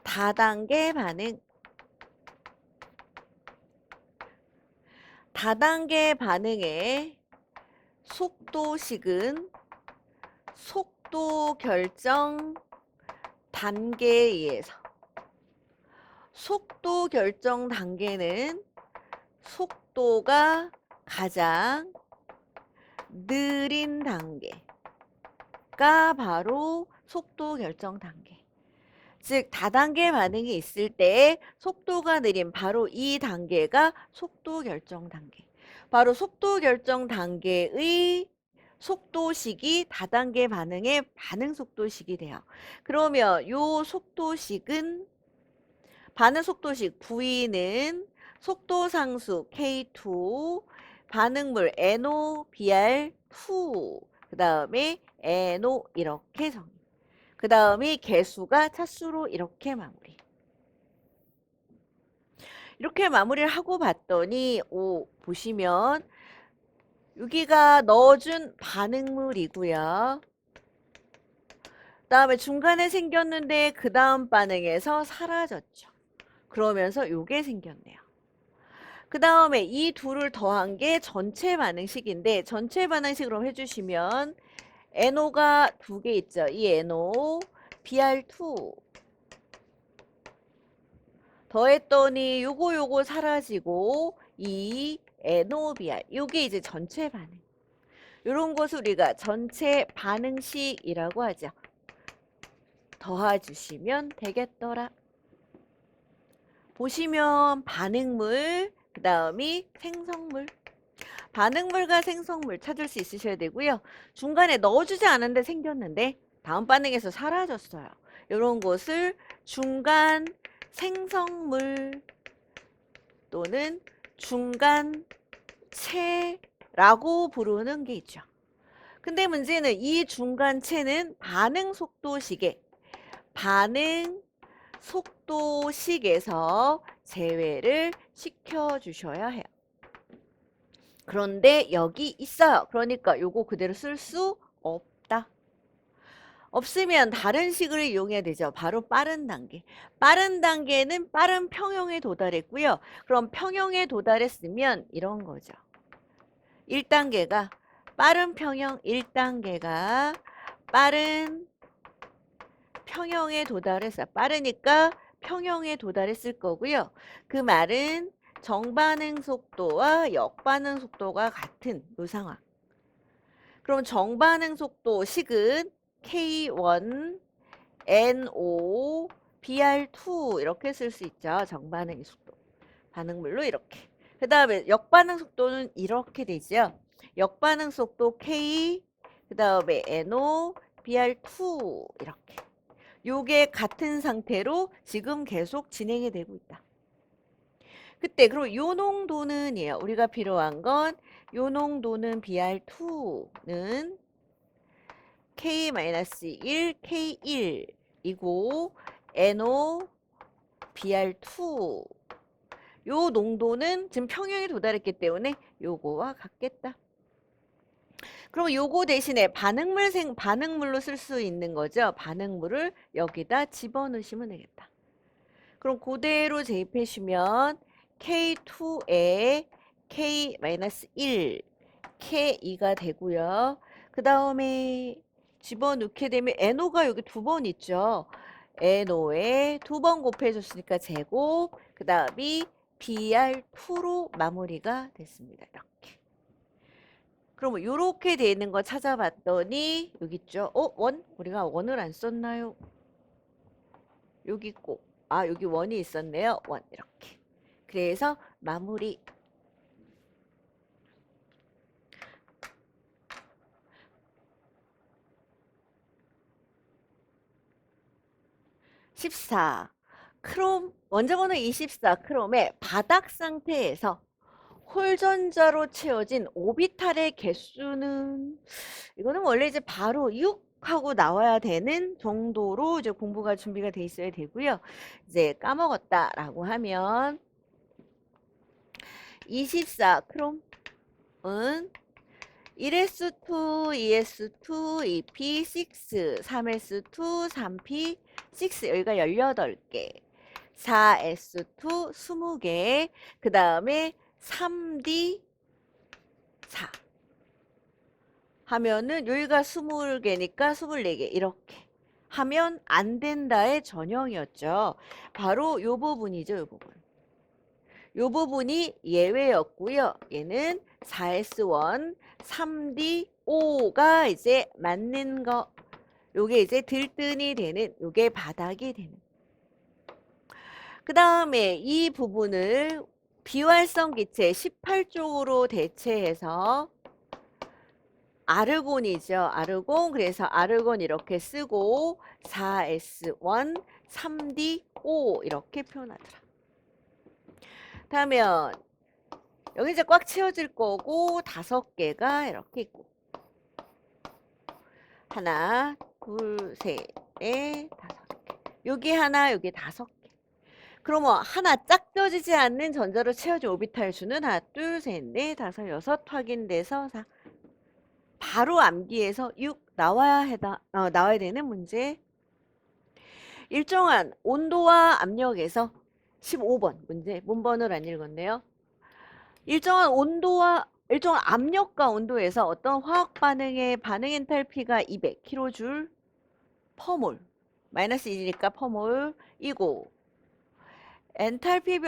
다단계 반응. 다단계 반응의 속도식은 속도 결정 단계에 의해서 속도 결정 단계는 속도가 가장 느린 단계가 바로 속도 결정 단계. 즉 다단계 반응이 있을 때 속도가 느린 바로 이 단계가 속도 결정 단계. 바로 속도 결정 단계의 속도식이 다단계 반응의 반응 속도식이 돼요. 그러면 요 속도식은 반응 속도식 V는 속도 상수 K2 반응물 NO, BR2 그 다음에 NO 이렇게 정의. 그 다음에 개수가 차수로 이렇게 마무리. 이렇게 마무리를 하고 봤더니 보시면 여기가 넣어준 반응물이고요. 그다음에 중간에 생겼는데 그 다음 반응에서 사라졌죠. 그러면서 요게 생겼네요. 그 다음에 이 둘을 더한 게 전체 반응식인데 전체 반응식으로 해주시면 NO가 두 개 있죠. 이 NO, Br2 더했더니 요거 사라지고 이 NOBr 요게 이제 전체 반응. 요런 것을 우리가 전체 반응식이라고 하죠. 더해주시면 되겠더라. 보시면 반응물, 그 다음이 생성물. 반응물과 생성물 찾을 수 있으셔야 되고요. 중간에 넣어주지 않은데 생겼는데 다음 반응에서 사라졌어요. 이런 것을 중간 생성물 또는 중간체라고 부르는 게 있죠. 근데 문제는 이 중간체는 반응 속도식에 반응 속도식에서 제외를 시켜주셔야 해요. 그런데 여기 있어요. 그러니까 요거 그대로 쓸 수 없다. 없으면 다른 식을 이용해야 되죠. 바로 빠른 단계. 빠른 단계는 빠른 평형에 도달했고요. 그럼 평형에 도달했으면 이런 거죠. 1단계가 빠른 평형 1단계가 빠른 평형에 도달했어. 빠르니까 평형에 도달했을 거고요. 그 말은 정반응 속도와 역반응 속도가 같은 이 상황. 그럼 정반응 속도 식은 K1, NO, BR2 이렇게 쓸 수 있죠. 정반응 속도. 반응물로 이렇게. 그 다음에 역반응 속도는 이렇게 되죠. 역반응 속도 K, 그 다음에 NO, BR2 이렇게. 요게 같은 상태로 지금 계속 진행이 되고 있다. 그때 그럼 요 농도는이에요. 우리가 필요한 건 요 농도는 BR2는 K-1, K1이고 NO, BR2 요 농도는 지금 평형에 도달했기 때문에 요거와 같겠다. 그럼 요거 대신에 반응물로 쓸 수 있는 거죠. 반응물을 여기다 집어넣으시면 되겠다. 그럼 그대로 대입해 주면 K2에 K-1, K2가 되고요. 그 다음에 집어넣게 되면 NO가 여기 두 번 있죠. NO에 두 번 곱해줬으니까 제곱, 그 다음이 BR2로 마무리가 됐습니다. 이렇게. 그럼 이렇게 돼 있는 거 찾아봤더니 여기 있죠. 원? 우리가 원을 안 썼나요? 여기 있고 여기 원이 있었네요. 원 이렇게. 그래서 마무리. 14. 크롬 원자 번호 24 크롬의 바닥 상태에서 홀전자로 채워진 오비탈의 개수는 이거는 원래 이제 바로 6 하고 나와야 되는 정도로 이제 공부가 준비가 돼 있어야 되고요. 이제 까먹었다라고 하면 24 크롬은 1s2, 2s2, 2p6, 3s2, 3p, 6 여기가 18개, 4s2, 20개, 그 다음에 3d, 4 하면은 여기가 20개니까 24개 이렇게 하면 안 된다의 전형이었죠. 바로 요 부분이죠. 요 부분. 요 부분이 예외였고요. 얘는 4S1, 3D5가 이제 맞는 거. 요게 이제 들뜬이 되는, 요게 바닥이 되는. 그 다음에 이 부분을 비활성 기체 18쪽으로 대체해서 아르곤이죠. 아르곤. 그래서 아르곤 이렇게 쓰고 4S1, 3D5 이렇게 표현하더라. 다음엔 여기 이제 꽉 채워질 거고 5개가 이렇게 있고 하나, 둘, 셋, 넷, 5개. 여기 하나, 여기 5개. 그러면 하나 짝 껴지지 않는 전자로 채워진 오비탈 수는 하나, 둘, 셋, 넷, 다섯, 여섯 확인돼서 4. 바로 암기해서 6 나와야 되는 문제. 일정한 온도와 압력에서 15번 문제. 문번을 안 읽었네요. 일정한 압력과 온도에서 어떤 화학 반응의 반응 엔탈피가 200kJ 퍼몰 마이너스 1이니까 퍼몰이고 엔트로피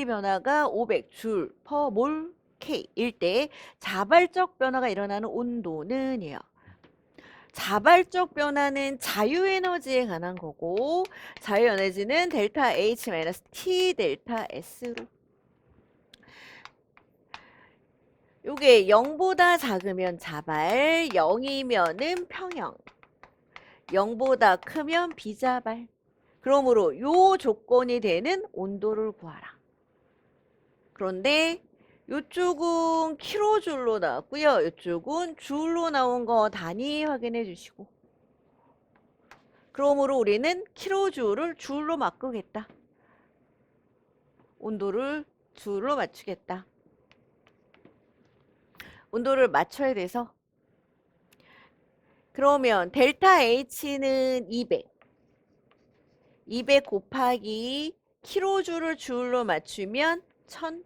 변화가 500줄 퍼몰 K일 때 자발적 변화가 일어나는 온도는이에요. 자발적 변화는 자유에너지에 관한 거고 자유에너지는 델타 H 마이너스 T 델타 S로 요게 0보다 작으면 자발, 0이면은 평형, 0보다 크면 비자발. 그러므로 요 조건이 되는 온도를 구하라. 그런데 요쪽은 킬로줄로 나왔고요. 요쪽은 줄로 나온 거 단위 확인해 주시고. 그러므로 우리는 킬로줄을 줄로 바꾸겠다. 온도를 줄로 맞추겠다. 온도를 맞춰야 돼서 그러면 델타 H는 200 곱하기 킬로줄을 줄로 맞추면 1000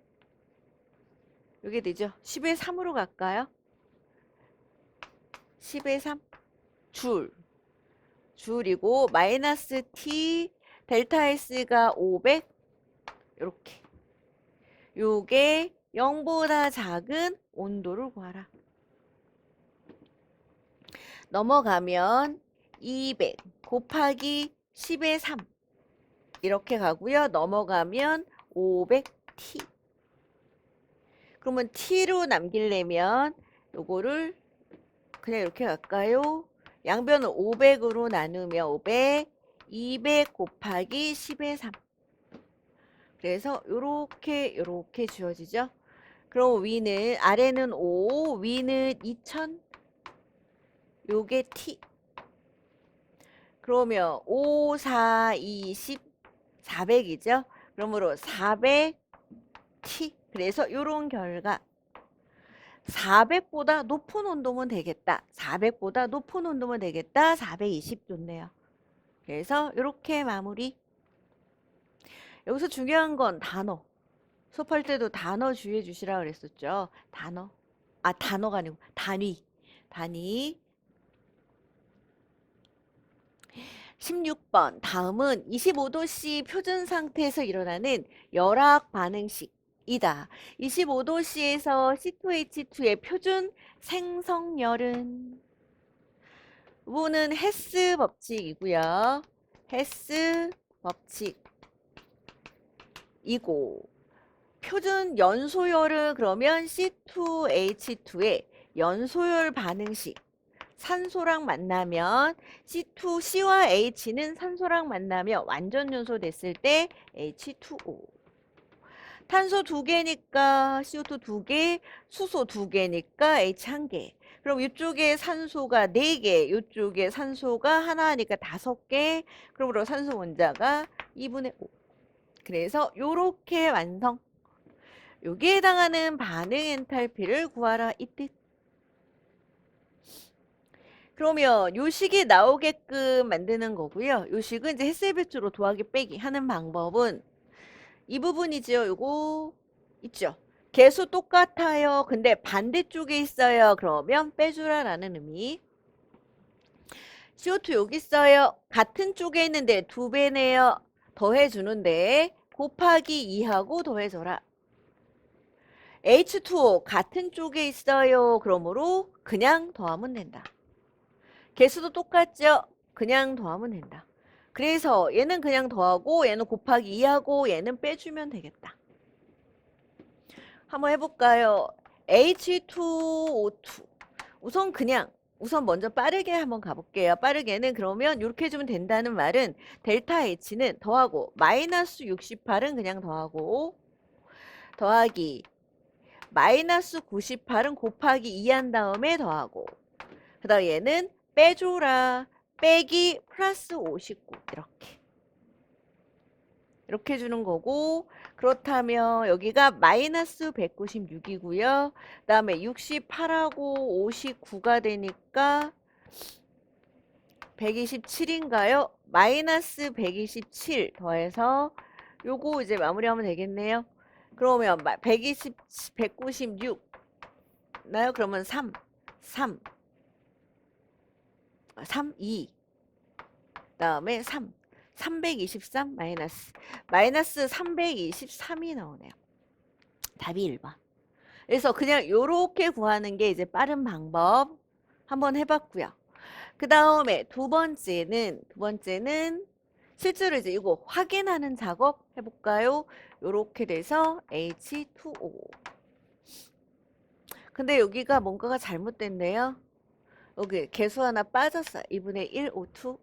이게 되죠. 10의 3으로 갈까요? 10의 3 줄이고 마이너스 T 델타 S가 500 이렇게 요게 0보다 작은 온도를 구하라. 넘어가면 200 곱하기 10의 3 이렇게 가고요. 넘어가면 500T 그러면 T로 남기려면 요거를 그냥 이렇게 갈까요? 양변을 500으로 나누면 500 200 곱하기 10의 3 그래서 요렇게 주어지죠. 그럼 아래는 5 위는 2000 요게 T 그러면 5 4 20 400이죠. 그러므로 400T 그래서 요런 결과 400보다 높은 온도면 되겠다. 400보다 높은 온도면 되겠다. 420 좋네요. 그래서 이렇게 마무리. 여기서 중요한 건 단어. 수업할 때도 단어 주의해 주시라 그랬었죠. 단어가 아니고 단위. 16번 다음은 25도씨 표준 상태에서 일어나는 열학 반응식이다. 25도씨에서 C2H2의 표준 생성열은 이거는 헤스 법칙이고요. 헤스 법칙이고 표준 연소열은 그러면 C2H2의 연소열 반응식 산소랑 만나면 C와 H는 산소랑 만나며 완전 연소 됐을 때 H2O. 탄소 2개니까 CO2 2개, 수소 2개니까 H 1개. 그럼 이쪽에 산소가 4개, 이쪽에 산소가 하나니까 5개. 그러므로 산소 원자가 2분의 5. 그래서 요렇게 완성. 여기에 해당하는 반응 엔탈피를 구하라 이 뜻. 그러면 요 식이 나오게끔 만드는 거고요. 요 식은 이제 햇살 배출로 더하기 빼기 하는 방법은 이 부분이죠. 요거 있죠. 개수 똑같아요. 근데 반대쪽에 있어요. 그러면 빼주라라는 의미. CO2 여기 있어요. 같은 쪽에 있는데 2배네요. 더해주는데 곱하기 2하고 더해줘라. H2O 같은 쪽에 있어요. 그러므로 그냥 더하면 된다. 개수도 똑같죠? 그냥 더하면 된다. 그래서 얘는 그냥 더하고 얘는 곱하기 2하고 얘는 빼주면 되겠다. 한번 해볼까요? H2O2 우선 먼저 빠르게 한번 가볼게요. 빠르게는 그러면 이렇게 해주면 된다는 말은 델타 H는 더하고 마이너스 68은 그냥 더하기 마이너스 98은 곱하기 2 한 다음에 더하고 그 다음 얘는 빼줘라 빼기 플러스 59 이렇게 이렇게 주는 거고, 그렇다면 여기가 마이너스 196이고요. 그 다음에 68하고 59가 되니까 127인가요? 마이너스 127 더해서 요거 이제 마무리하면 되겠네요. 그러면 196 나요? 그러면 3, 2 다음에 323 마이너스 323이 나오네요. 답이 1번. 그래서 그냥 요렇게 구하는 게 이제 빠른 방법 한번 해봤고요. 그 다음에 두 번째는 실제로 이제 이거 확인하는 작업 해볼까요? 요렇게 돼서 H2O. 근데 여기가 뭔가가 잘못됐네요. 여기 개수 하나 빠졌어요. 2분의 1 O2.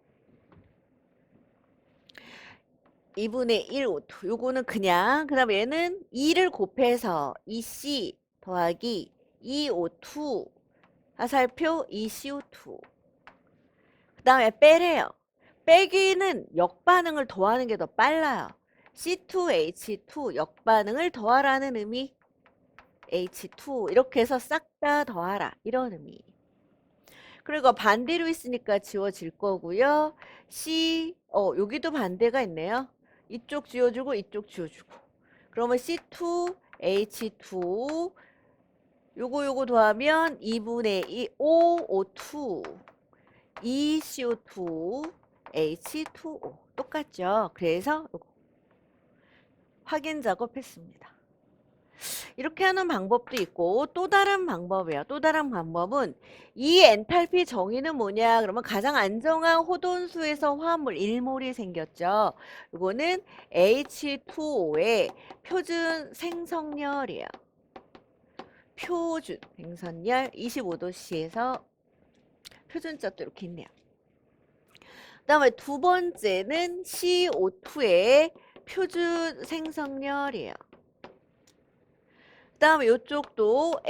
2분의 1 O2. 요거는 그냥, 그 다음에 얘는 2를 곱해서 2C 더하기 2O2 화살표 2CO2. 그 다음에 빼래요. 빼기는 역반응을 더하는 게 더 빨라요. C2H2 역반응을 더하라는 의미. H2 이렇게 해서 싹 다 더하라 이런 의미. 그리고 반대로 있으니까 지워질 거고요. 여기도 반대가 있네요. 이쪽 지워주고 이쪽 지워주고. 그러면 C2H2 요거 더하면 2분의 2 O2 2CO2 H2O 똑같죠. 그래서 요거 확인 작업했습니다. 이렇게 하는 방법도 있고 또 다른 방법이에요. 또 다른 방법은 이 엔탈피 정의는 뭐냐? 그러면 가장 안정한 호돈수에서 화합물 1몰이 생겼죠. 이거는 H2O의 표준 생성열이에요. 표준 생성열 25도씨에서 표준값도 이렇게 있네요. 그 다음에 두 번째는 CO2의 표준 생성열이에요. 그 다음에 이쪽도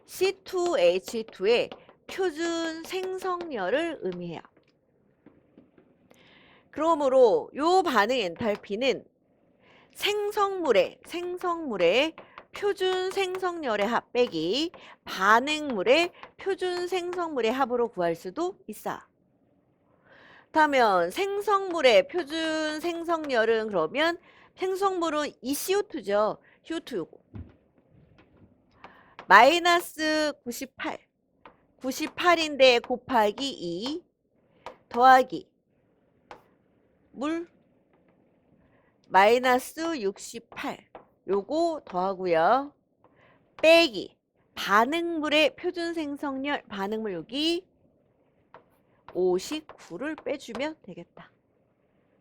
C2H2의 표준 생성열을 의미해요. 그러므로 요 반응 엔탈피는 생성물의 표준 생성열의 합 빼기 반응물의 표준 생성물의 합으로 구할 수도 있어. 그렇다면 생성물의 표준 생성열은 그러면 생성물은 이 CO2죠. CO2 요거. 마이너스 98인데 곱하기 2 더하기 물 마이너스 68 요거 더하고요. 빼기 반응물의 표준 생성열 반응물 여기 59를 빼주면 되겠다.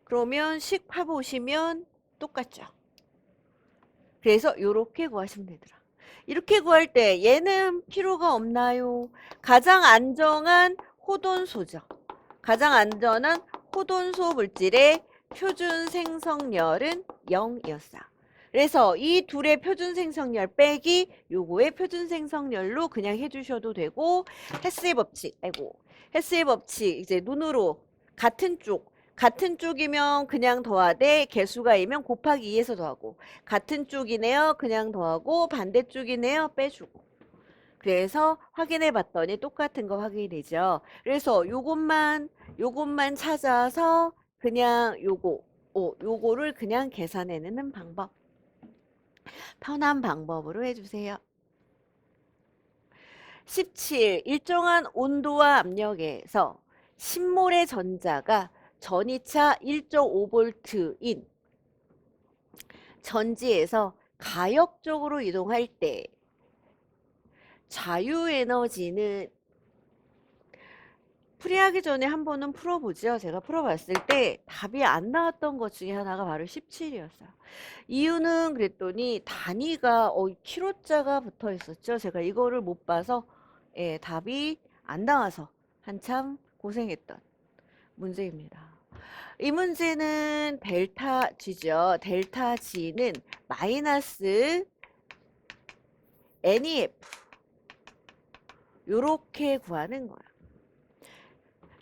그러면 식 파보시면 똑같죠. 그래서 이렇게 구하시면 되더라. 이렇게 구할 때 얘는 필요가 없나요? 가장 안정한 호돈소죠. 가장 안전한 호돈소 물질의 표준 생성열은 0이었어. 그래서 이 둘의 표준 생성열 빼기 요거의 표준 생성열로 그냥 해주셔도 되고 헤스의 법칙 이제 눈으로 같은 쪽이면 그냥 더하되 개수가 이면 곱하기 2에서 더하고 같은 쪽이네요. 그냥 더하고 반대쪽이네요. 빼주고. 그래서 확인해 봤더니 똑같은 거 확인이 되죠. 그래서 요것만 찾아서 그냥 요거를 그냥 계산해내는 방법. 편한 방법으로 해주세요. 17. 일정한 온도와 압력에서 10몰의 전자가 전이차 1.5V인 전지에서 가역적으로 이동할 때 자유에너지는 풀이하기 전에 한 번은 풀어보죠. 제가 풀어봤을 때 답이 안 나왔던 것 중에 하나가 바로 17이었어요. 이유는 그랬더니 단위가 킬로자가 붙어 있었죠. 제가 이거를 못 봐서 답이 안 나와서 한참 고생했던 문제입니다. 이 문제는 델타 G죠. 델타 G는 마이너스 NEF 요렇게 구하는 거야.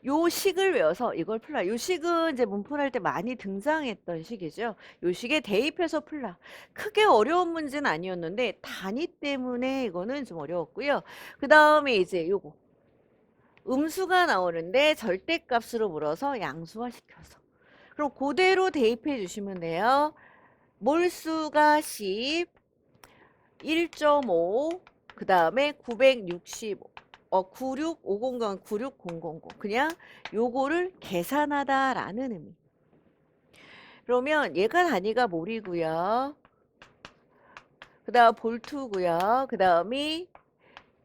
요 식을 외워서 이걸 풀라. 요 식은 이제 문풀할 때 많이 등장했던 식이죠. 요 식에 대입해서 풀라. 크게 어려운 문제는 아니었는데 단위 때문에 이거는 좀 어려웠고요. 그 다음에 이제 요거 음수가 나오는데 절대값으로 물어서 양수화 시켜서. 그럼 그대로 대입해 주시면 돼요. 몰수가 10, 1.5, 그 다음에 965, 96500, 96000. 그냥 요거를 계산하다라는 의미. 그러면 얘가 단위가 몰이고요. 그 다음 볼트고요. 그 다음이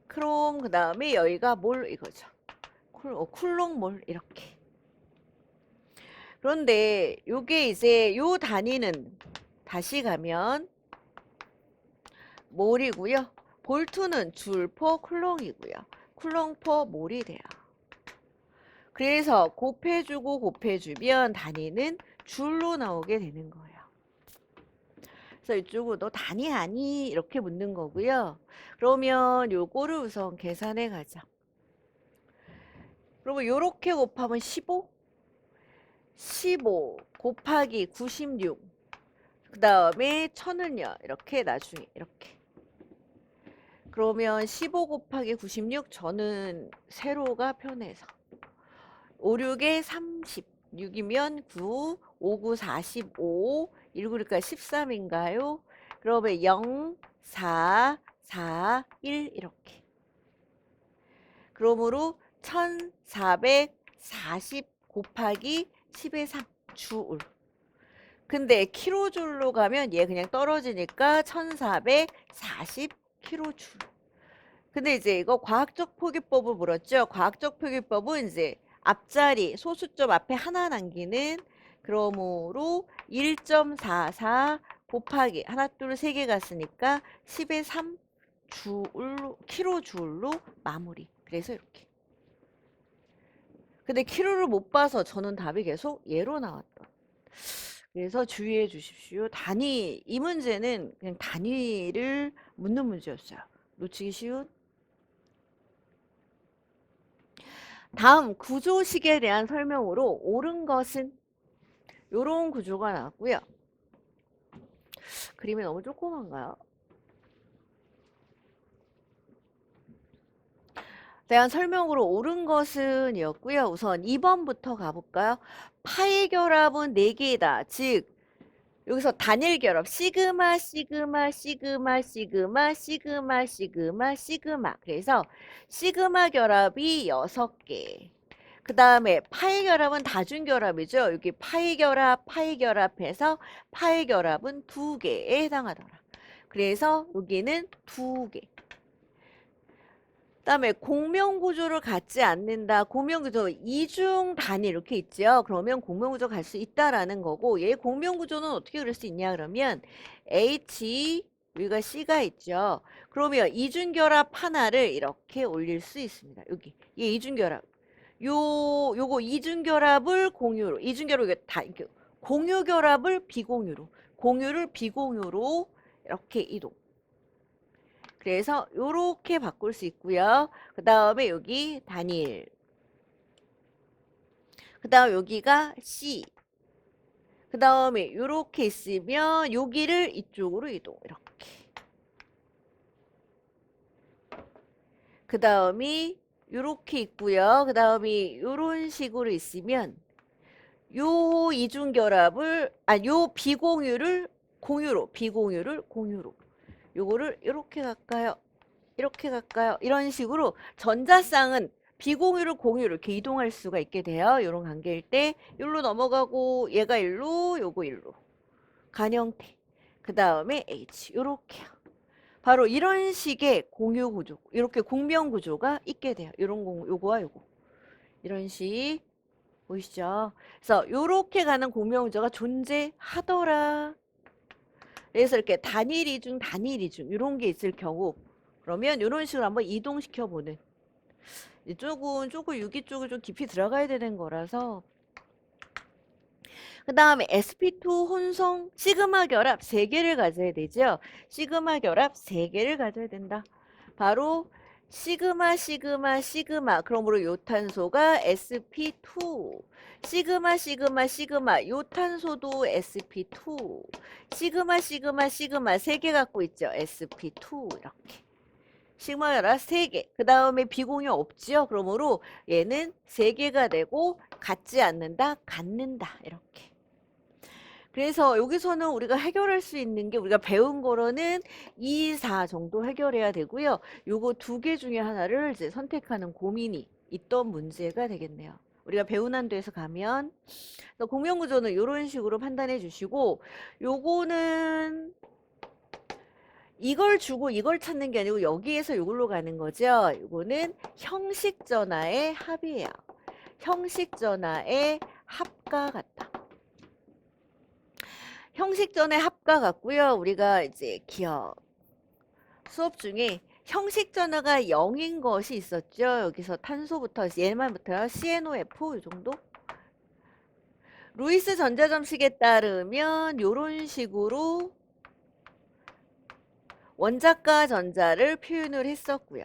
크롬, 그 다음에 여기가 몰 이거죠. 쿨롱몰 이렇게. 그런데 요게 이제 요 단위는 다시 가면 몰이고요. 볼트는 줄퍼 쿨롱이고요. 쿨롱퍼 몰이 돼요. 그래서 곱해주고 곱해주면 단위는 줄로 나오게 되는 거예요. 그래서 이쪽으로 너 단위 아니? 이렇게 묻는 거고요. 그러면 요거를 우선 계산해 가자. 그러면 요렇게 곱하면 15? 15 곱하기 96. 그 다음에 1000은요. 이렇게 나중에 이렇게. 그러면 15 곱하기 96 저는 세로가 편해서 5, 6에 30, 6이면 9, 5, 9, 45, 1, 9니까 13인가요? 그러면 0, 4, 4, 1 이렇게. 그러므로 1440 곱하기 10의 3 주울. 근데 킬로줄로 가면 얘 그냥 떨어지니까 1440 킬로줄. 근데 이제 이거 과학적 표기법을 물었죠. 과학적 표기법은 이제 앞자리 소수점 앞에 하나 남기는 그러므로 1.44 곱하기 하나 둘 세 개 갔으니까 10의 3 줄로 킬로줄로 마무리. 그래서 이렇게. 근데 킬로를 못 봐서 저는 답이 계속 얘로 나왔던. 그래서 주의해 주십시오. 단위 이 문제는 그냥 단위를 묻는 문제였어요. 놓치기 쉬운. 다음 구조식에 대한 설명으로 옳은 것은 요런 구조가 나왔고요. 그림이 너무 조그만가요? 대한 설명으로 옳은 것은 이었고요. 우선 2번부터 가볼까요? 파이 결합은 4개이다. 즉 여기서 단일 결합 시그마 시그마 시그마 시그마 시그마 시그마 시그마. 그래서 시그마 결합이 6개. 그 다음에 파이 결합은 다중 결합이죠. 여기 파이 결합해서 파이 결합은 2개에 해당하더라. 그래서 여기는 2개. 그다음에 공명구조를 갖지 않는다. 공명구조 이중 단위 이렇게 있죠. 그러면 공명구조 갈 수 있다라는 거고 얘 공명구조는 어떻게 그릴 수 있냐 그러면 H 여기가 C가 있죠. 그러면 이중결합 하나를 이렇게 올릴 수 있습니다. 여기 얘 이중결합 요거 이중결합을 공유로 이중결합 이거 다 이렇게 공유결합을 비공유로 공유를 비공유로 이렇게 이동. 그래서 요렇게 바꿀 수 있고요. 그 다음에 여기 단일. 그 다음 여기가 C. 그 다음에 요렇게 있으면 여기를 이쪽으로 이동. 이렇게. 그 다음이 요렇게 있고요. 그 다음이 요런 식으로 있으면 요 이중결합을 요 비공유를 공유로 비공유를 공유로 요거를 이렇게 갈까요? 이렇게 갈까요? 이런 식으로 전자쌍은 비공유를 공유로 이렇게 이동할 수가 있게 돼요. 이런 관계일 때 일로 넘어가고 얘가 일로 요거 일로 간형태 그 다음에 H 요렇게요. 바로 이런 식의 공유 구조 이렇게 공명 구조가 있게 돼요. 이런 요거와 요거 이런 식 보이시죠? 그래서 요렇게 가는 공명 구조가 존재하더라. 그래서 이렇게 단일 이중 이런 게 있을 경우 그러면 이런 식으로 한번 이동시켜 보는 이쪽은 조금 유기 쪽을 좀 깊이 들어가야 되는 거라서 그 다음에 sp2 혼성 시그마 결합 3개를 가져야 되죠. 시그마 결합 3개를 가져야 된다. 바로 시그마 시그마 시그마 그러므로 요 탄소가 sp2 시그마 시그마 시그마 요 탄소도 sp2 시그마 시그마 시그마 3개 갖고 있죠. sp2 이렇게 시그마라 3개 그 다음에 비공유 없죠. 그러므로 얘는 3개가 되고 같지 않는다 같는다 이렇게. 그래서 여기서는 우리가 해결할 수 있는 게 우리가 배운 거로는 2, 4 정도 해결해야 되고요. 요거 2개 중에 하나를 이제 선택하는 고민이 있던 문제가 되겠네요. 우리가 배운 한도에서 가면 공명구조는 이런 식으로 판단해 주시고 요거는 이걸 주고 이걸 찾는 게 아니고 여기에서 이걸로 가는 거죠. 요거는 형식 전화의 합이에요. 형식 전화의 합과 같다. 형식전의 합과 같고요. 우리가 이제 기억 수업 중에 형식전화가 0인 것이 있었죠. 여기서 탄소부터 얘만부터요. CNOF 이 정도. 루이스 전자점식에 따르면 이런 식으로 원자과 전자를 표현을 했었고요.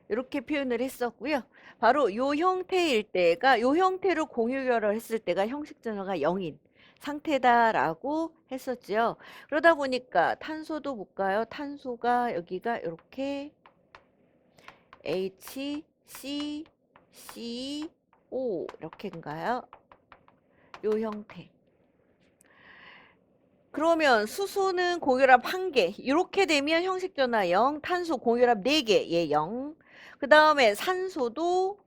이렇게 표현을 했었고요. 바로 요 형태일 때가 요 형태로 공유결을 했을 때가 형식전화가 0인 상태다라고 했었죠. 그러다 보니까 탄소도 볼까요? 탄소가 여기가 이렇게 HCCO 이렇게인가요? 요 형태. 그러면 수소는 공유랍 1개 이렇게 되면 형식전화 0 탄소 공유랍 4개 얘 0 그 다음에 산소도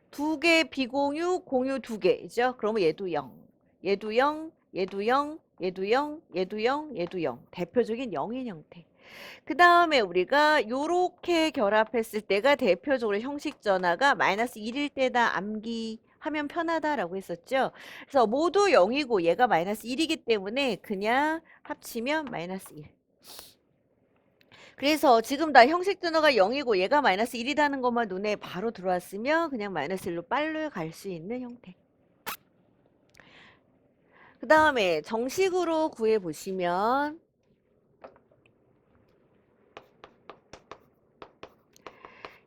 2개 비공유 공유 2개죠. 그러면 얘도 0 얘도 0 얘도 0 얘도 0 얘도 0 얘도 0 대표적인 0인 형태. 그 다음에 우리가 요렇게 결합했을 때가 대표적으로 형식전화가 마이너스 1일 때다 암기하면 편하다라고 했었죠. 그래서 모두 0이고 얘가 마이너스 1이기 때문에 그냥 합치면 마이너스 1. 그래서 지금 다 형식전화가 0이고 얘가 마이너스 1이라는 것만 눈에 바로 들어왔으면 그냥 마이너스 1로 빨리 갈 수 있는 형태. 그 다음에 정식으로 구해보시면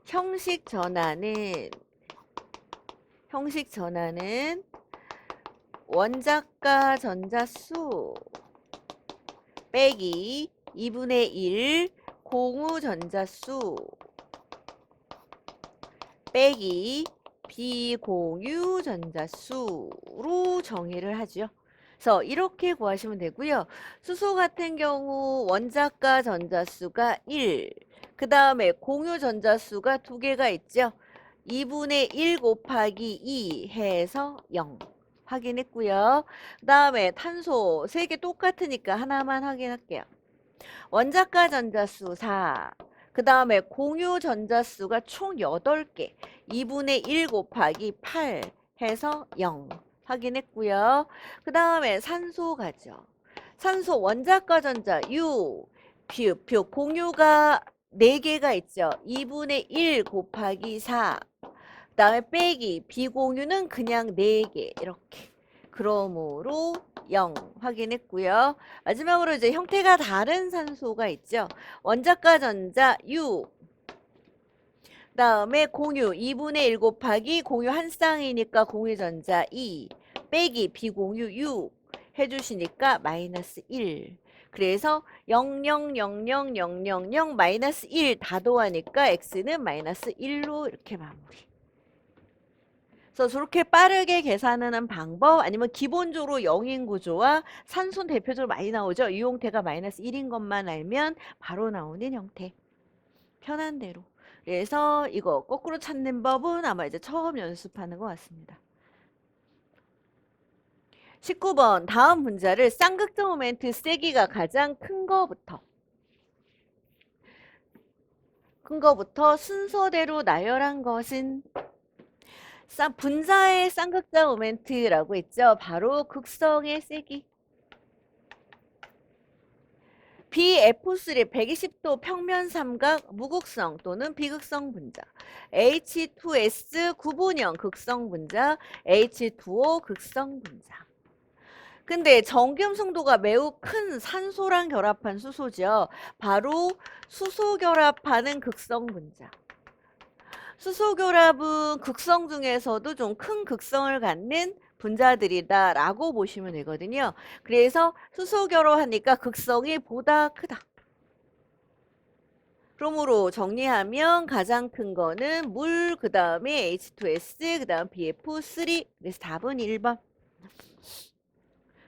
형식전화는 원자과 전자수 빼기 2분의 1 공유 전자수 빼기 비공유 전자수로 정의를 하죠. 그래서 이렇게 구하시면 되고요. 수소 같은 경우 원자과 전자수가 1, 그 다음에 공유 전자수가 2개가 있죠. 2분의 1 곱하기 2 해서 0 확인했고요. 그 다음에 탄소 3개 똑같으니까 하나만 확인할게요. 원자과 전자수 4, 그 다음에 공유 전자수가 총 8개 2분의 1 곱하기 8 해서 0 확인했고요. 그 다음에 산소 가죠. 산소 원자과 전자 6 표 공유가 4개가 있죠. 2분의 1 곱하기 4 그 다음에 빼기 비공유는 그냥 4개 이렇게 그러므로 0 확인했고요. 마지막으로 이제 형태가 다른 산소가 있죠. 원자과 전자 6 그 다음에 공유 2분의 1 곱하기 공유 한 쌍이니까 공유 전자 2 빼기 비공유 6 해주시니까 마이너스 1 그래서 0,0,0,0,0,0 마이너스 1 다 더하니까 x는 마이너스 1로 이렇게 마무리. 그래서 저렇게 빠르게 계산하는 방법 아니면 기본적으로 0인 구조와 산소는 대표적으로 많이 나오죠. 이 형태가 마이너스 1인 것만 알면 바로 나오는 형태. 편한 대로. 그래서 이거 거꾸로 찾는 법은 아마 이제 처음 연습하는 것 같습니다. 19번 다음 문자를 쌍극점 모멘트 세기가 가장 큰 거부터 순서대로 나열한 것은 분자의 쌍극자 모멘트라고 했죠. 바로 극성의 세기. BF3 120도 평면 삼각 무극성 또는 비극성 분자. H2S 구분형 극성 분자. H2O 극성 분자. 근데 정금승도가 매우 큰 산소랑 결합한 수소죠. 바로 수소 결합하는 극성 분자. 수소 결합은 극성 중에서도 좀 큰 극성을 갖는 분자들이다라고 보시면 되거든요. 그래서 수소 결합하니까 극성이 보다 크다. 그러므로 정리하면 가장 큰 거는 물, 그 다음에 H2S, 그 다음 BF3. 그래서 답은 1번.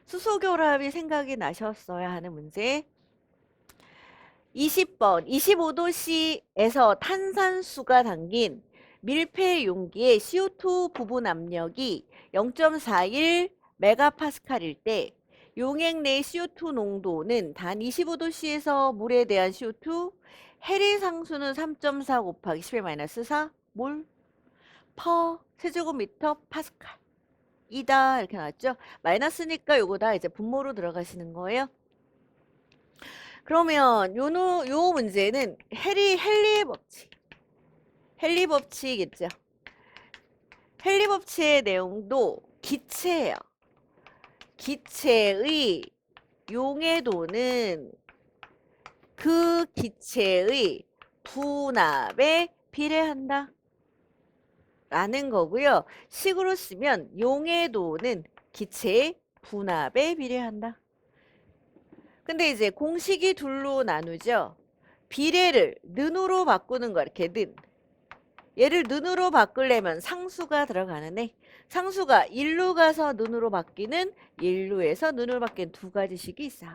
수소 결합이 생각이 나셨어야 하는 문제. 20번 25도씨에서 탄산수가 담긴 밀폐 용기의 CO2 부분 압력이 0.41 메가파스칼일 때 용액 내 CO2 농도는 단 25도씨에서 물에 대한 CO2 해리상수는 3.4 곱하기 10-4 몰 퍼 세제곱미터 파스칼 이다 이렇게 나왔죠. 마이너스니까 요거 다 이제 분모로 들어가시는 거예요. 그러면 요 문제는 헨리의 법칙. 헨리 법칙 있죠. 헨리 법칙의 내용도 기체예요. 기체의 용해도는 그 기체의 분압에 비례한다. 라는 거고요. 식으로 쓰면 용해도는 기체의 분압에 비례한다. 근데 이제 공식이 둘로 나누죠. 비례를 는으로 바꾸는 거 이렇게 는. 얘를 는으로 바꾸려면 상수가 들어가는데 상수가 1로 가서 는으로 바뀌는 1루에서 는으로 바뀌는 두 가지 식이 있어.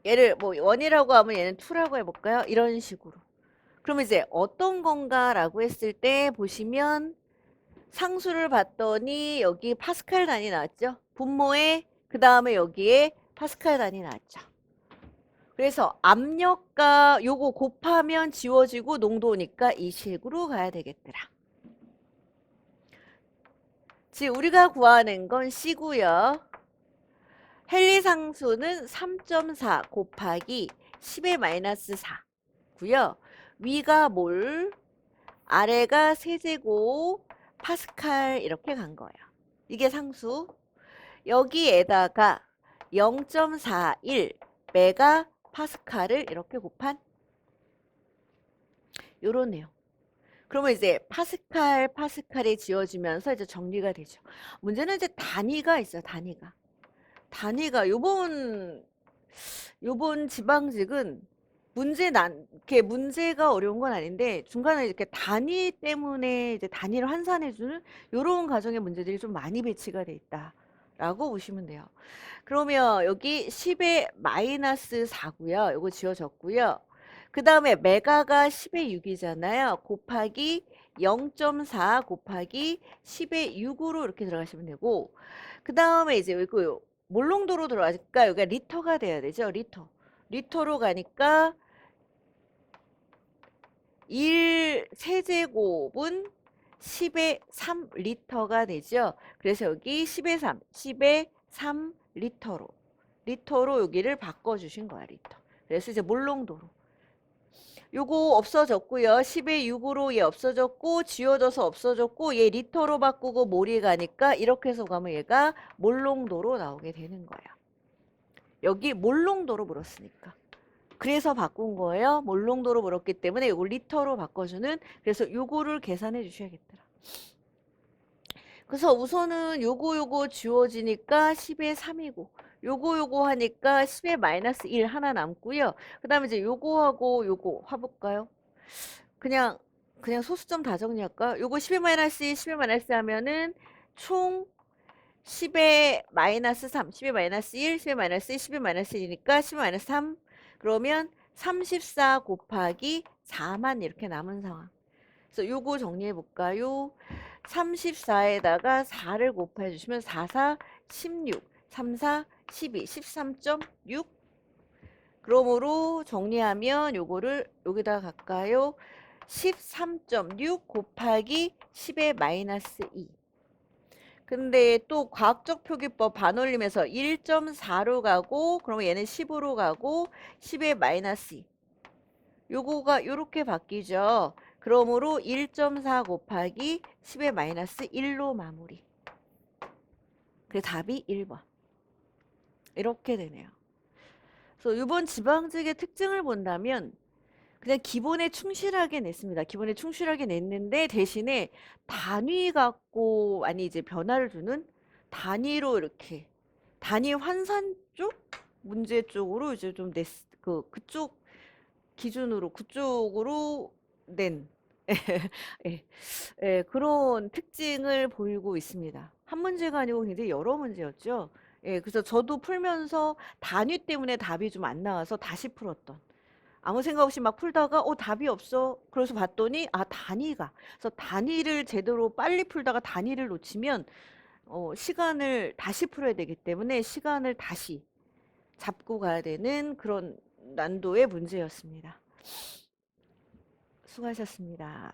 얘를 뭐 1이라고 하면 얘는 2라고 해볼까요? 이런 식으로. 그럼 이제 어떤 건가라고 했을 때 보시면 상수를 봤더니 여기 파스칼 단위 나왔죠? 분모에 그 다음에 여기에 파스칼 단위 나왔죠. 그래서 압력과 요거 곱하면 지워지고 농도니까 이 식으로 가야 되겠더라. 지금 우리가 구하는 건 C고요. 헨리상수는 3.4 곱하기 10-4고요. 위가 몰, 아래가 세제곱 파스칼 이렇게 간 거예요. 이게 상수. 여기에다가 0.41 메가 파스칼을 이렇게 곱한 요런 내용. 그러면 이제 파스칼이 지워지면서 이제 정리가 되죠. 문제는 이제 단위가 있어요. 단위가 요번 지방직은 이렇게 문제가 어려운 건 아닌데 중간에 이렇게 단위 때문에 이제 단위를 환산해주는 요런 가정의 문제들이 좀 많이 배치가 돼 있다라고 보시면 돼요. 그러면 여기 10-4고요. 요거 지워졌고요. 그 다음에 메가가 10의 6이잖아요. 곱하기 0.4 곱하기 10의 6으로 이렇게 들어가시면 되고 그 다음에 이제 이거 몰롱도로 들어가니까 여기가 리터가 돼야 되죠. 리터로 가니까 1 세제곱은 10의 3 리터가 되죠. 그래서 여기 10의 3 리터로 여기를 바꿔주신 거야. 리터. 그래서 이제 몰롱도로 요거 없어졌고요. 10의 6으로 얘 없어졌고 지워져서 없어졌고 얘 리터로 바꾸고 몰이 가니까 이렇게 해서 가면 얘가 몰롱도로 나오게 되는 거예요. 여기 몰롱도로 물었으니까. 그래서 바꾼 거예요. 몰롱도로 물었기 때문에 요거 리터로 바꿔주는 그래서 요거를 계산해 주셔야겠더라. 그래서 우선은 요거 지워지니까 10의 3이고 요거 하니까 10의 -1 하나 남고요. 그 다음에 이제 요거하고 요거 화볼까요? 그냥 소수점 다 정리할까요? 요거 10의 -2, 10의 -2 하면은 총 10의 -3, 10의 -1, 10의 -2, 10의 -1이니까 10의 -3 그러면 34 곱하기 4만 이렇게 남은 상황. 그래서 요거 정리해 볼까요? 34에다가 4를 곱해 주시면 4, 4, 16, 3, 4, 12, 13.6 그러므로 정리하면 요거를 여기다 갈까요? 13.6 곱하기 10의 -2 근데 또 과학적 표기법 반올림에서 1.4로 가고 그러면 얘는 10으로 가고 10의 -2 요거가 요렇게 바뀌죠. 그러므로 1.4 곱하기 10의 마이너스 1로 마무리. 그래서 답이 1번. 이렇게 되네요. 그래서 이번 지방직의 특징을 본다면 그냥 기본에 충실하게 냈습니다. 기본에 충실하게 냈는데 대신에 단위 갖고 아니 이제 변화를 주는 단위로 이렇게 단위 환산 쪽 문제 쪽으로 이제 좀 그쪽 기준으로 그쪽으로 낸 예, 예, 그런 특징을 보이고 있습니다. 한 문제가 아니고 굉장히 여러 문제였죠. 예, 그래서 저도 풀면서 단위 때문에 답이 좀 안 나와서 다시 풀었던. 아무 생각 없이 막 풀다가 답이 없어. 그래서 봤더니 단위가. 그래서 단위를 제대로 빨리 풀다가 단위를 놓치면 시간을 다시 풀어야 되기 때문에 시간을 다시 잡고 가야 되는 그런 난도의 문제였습니다. 수고하셨습니다.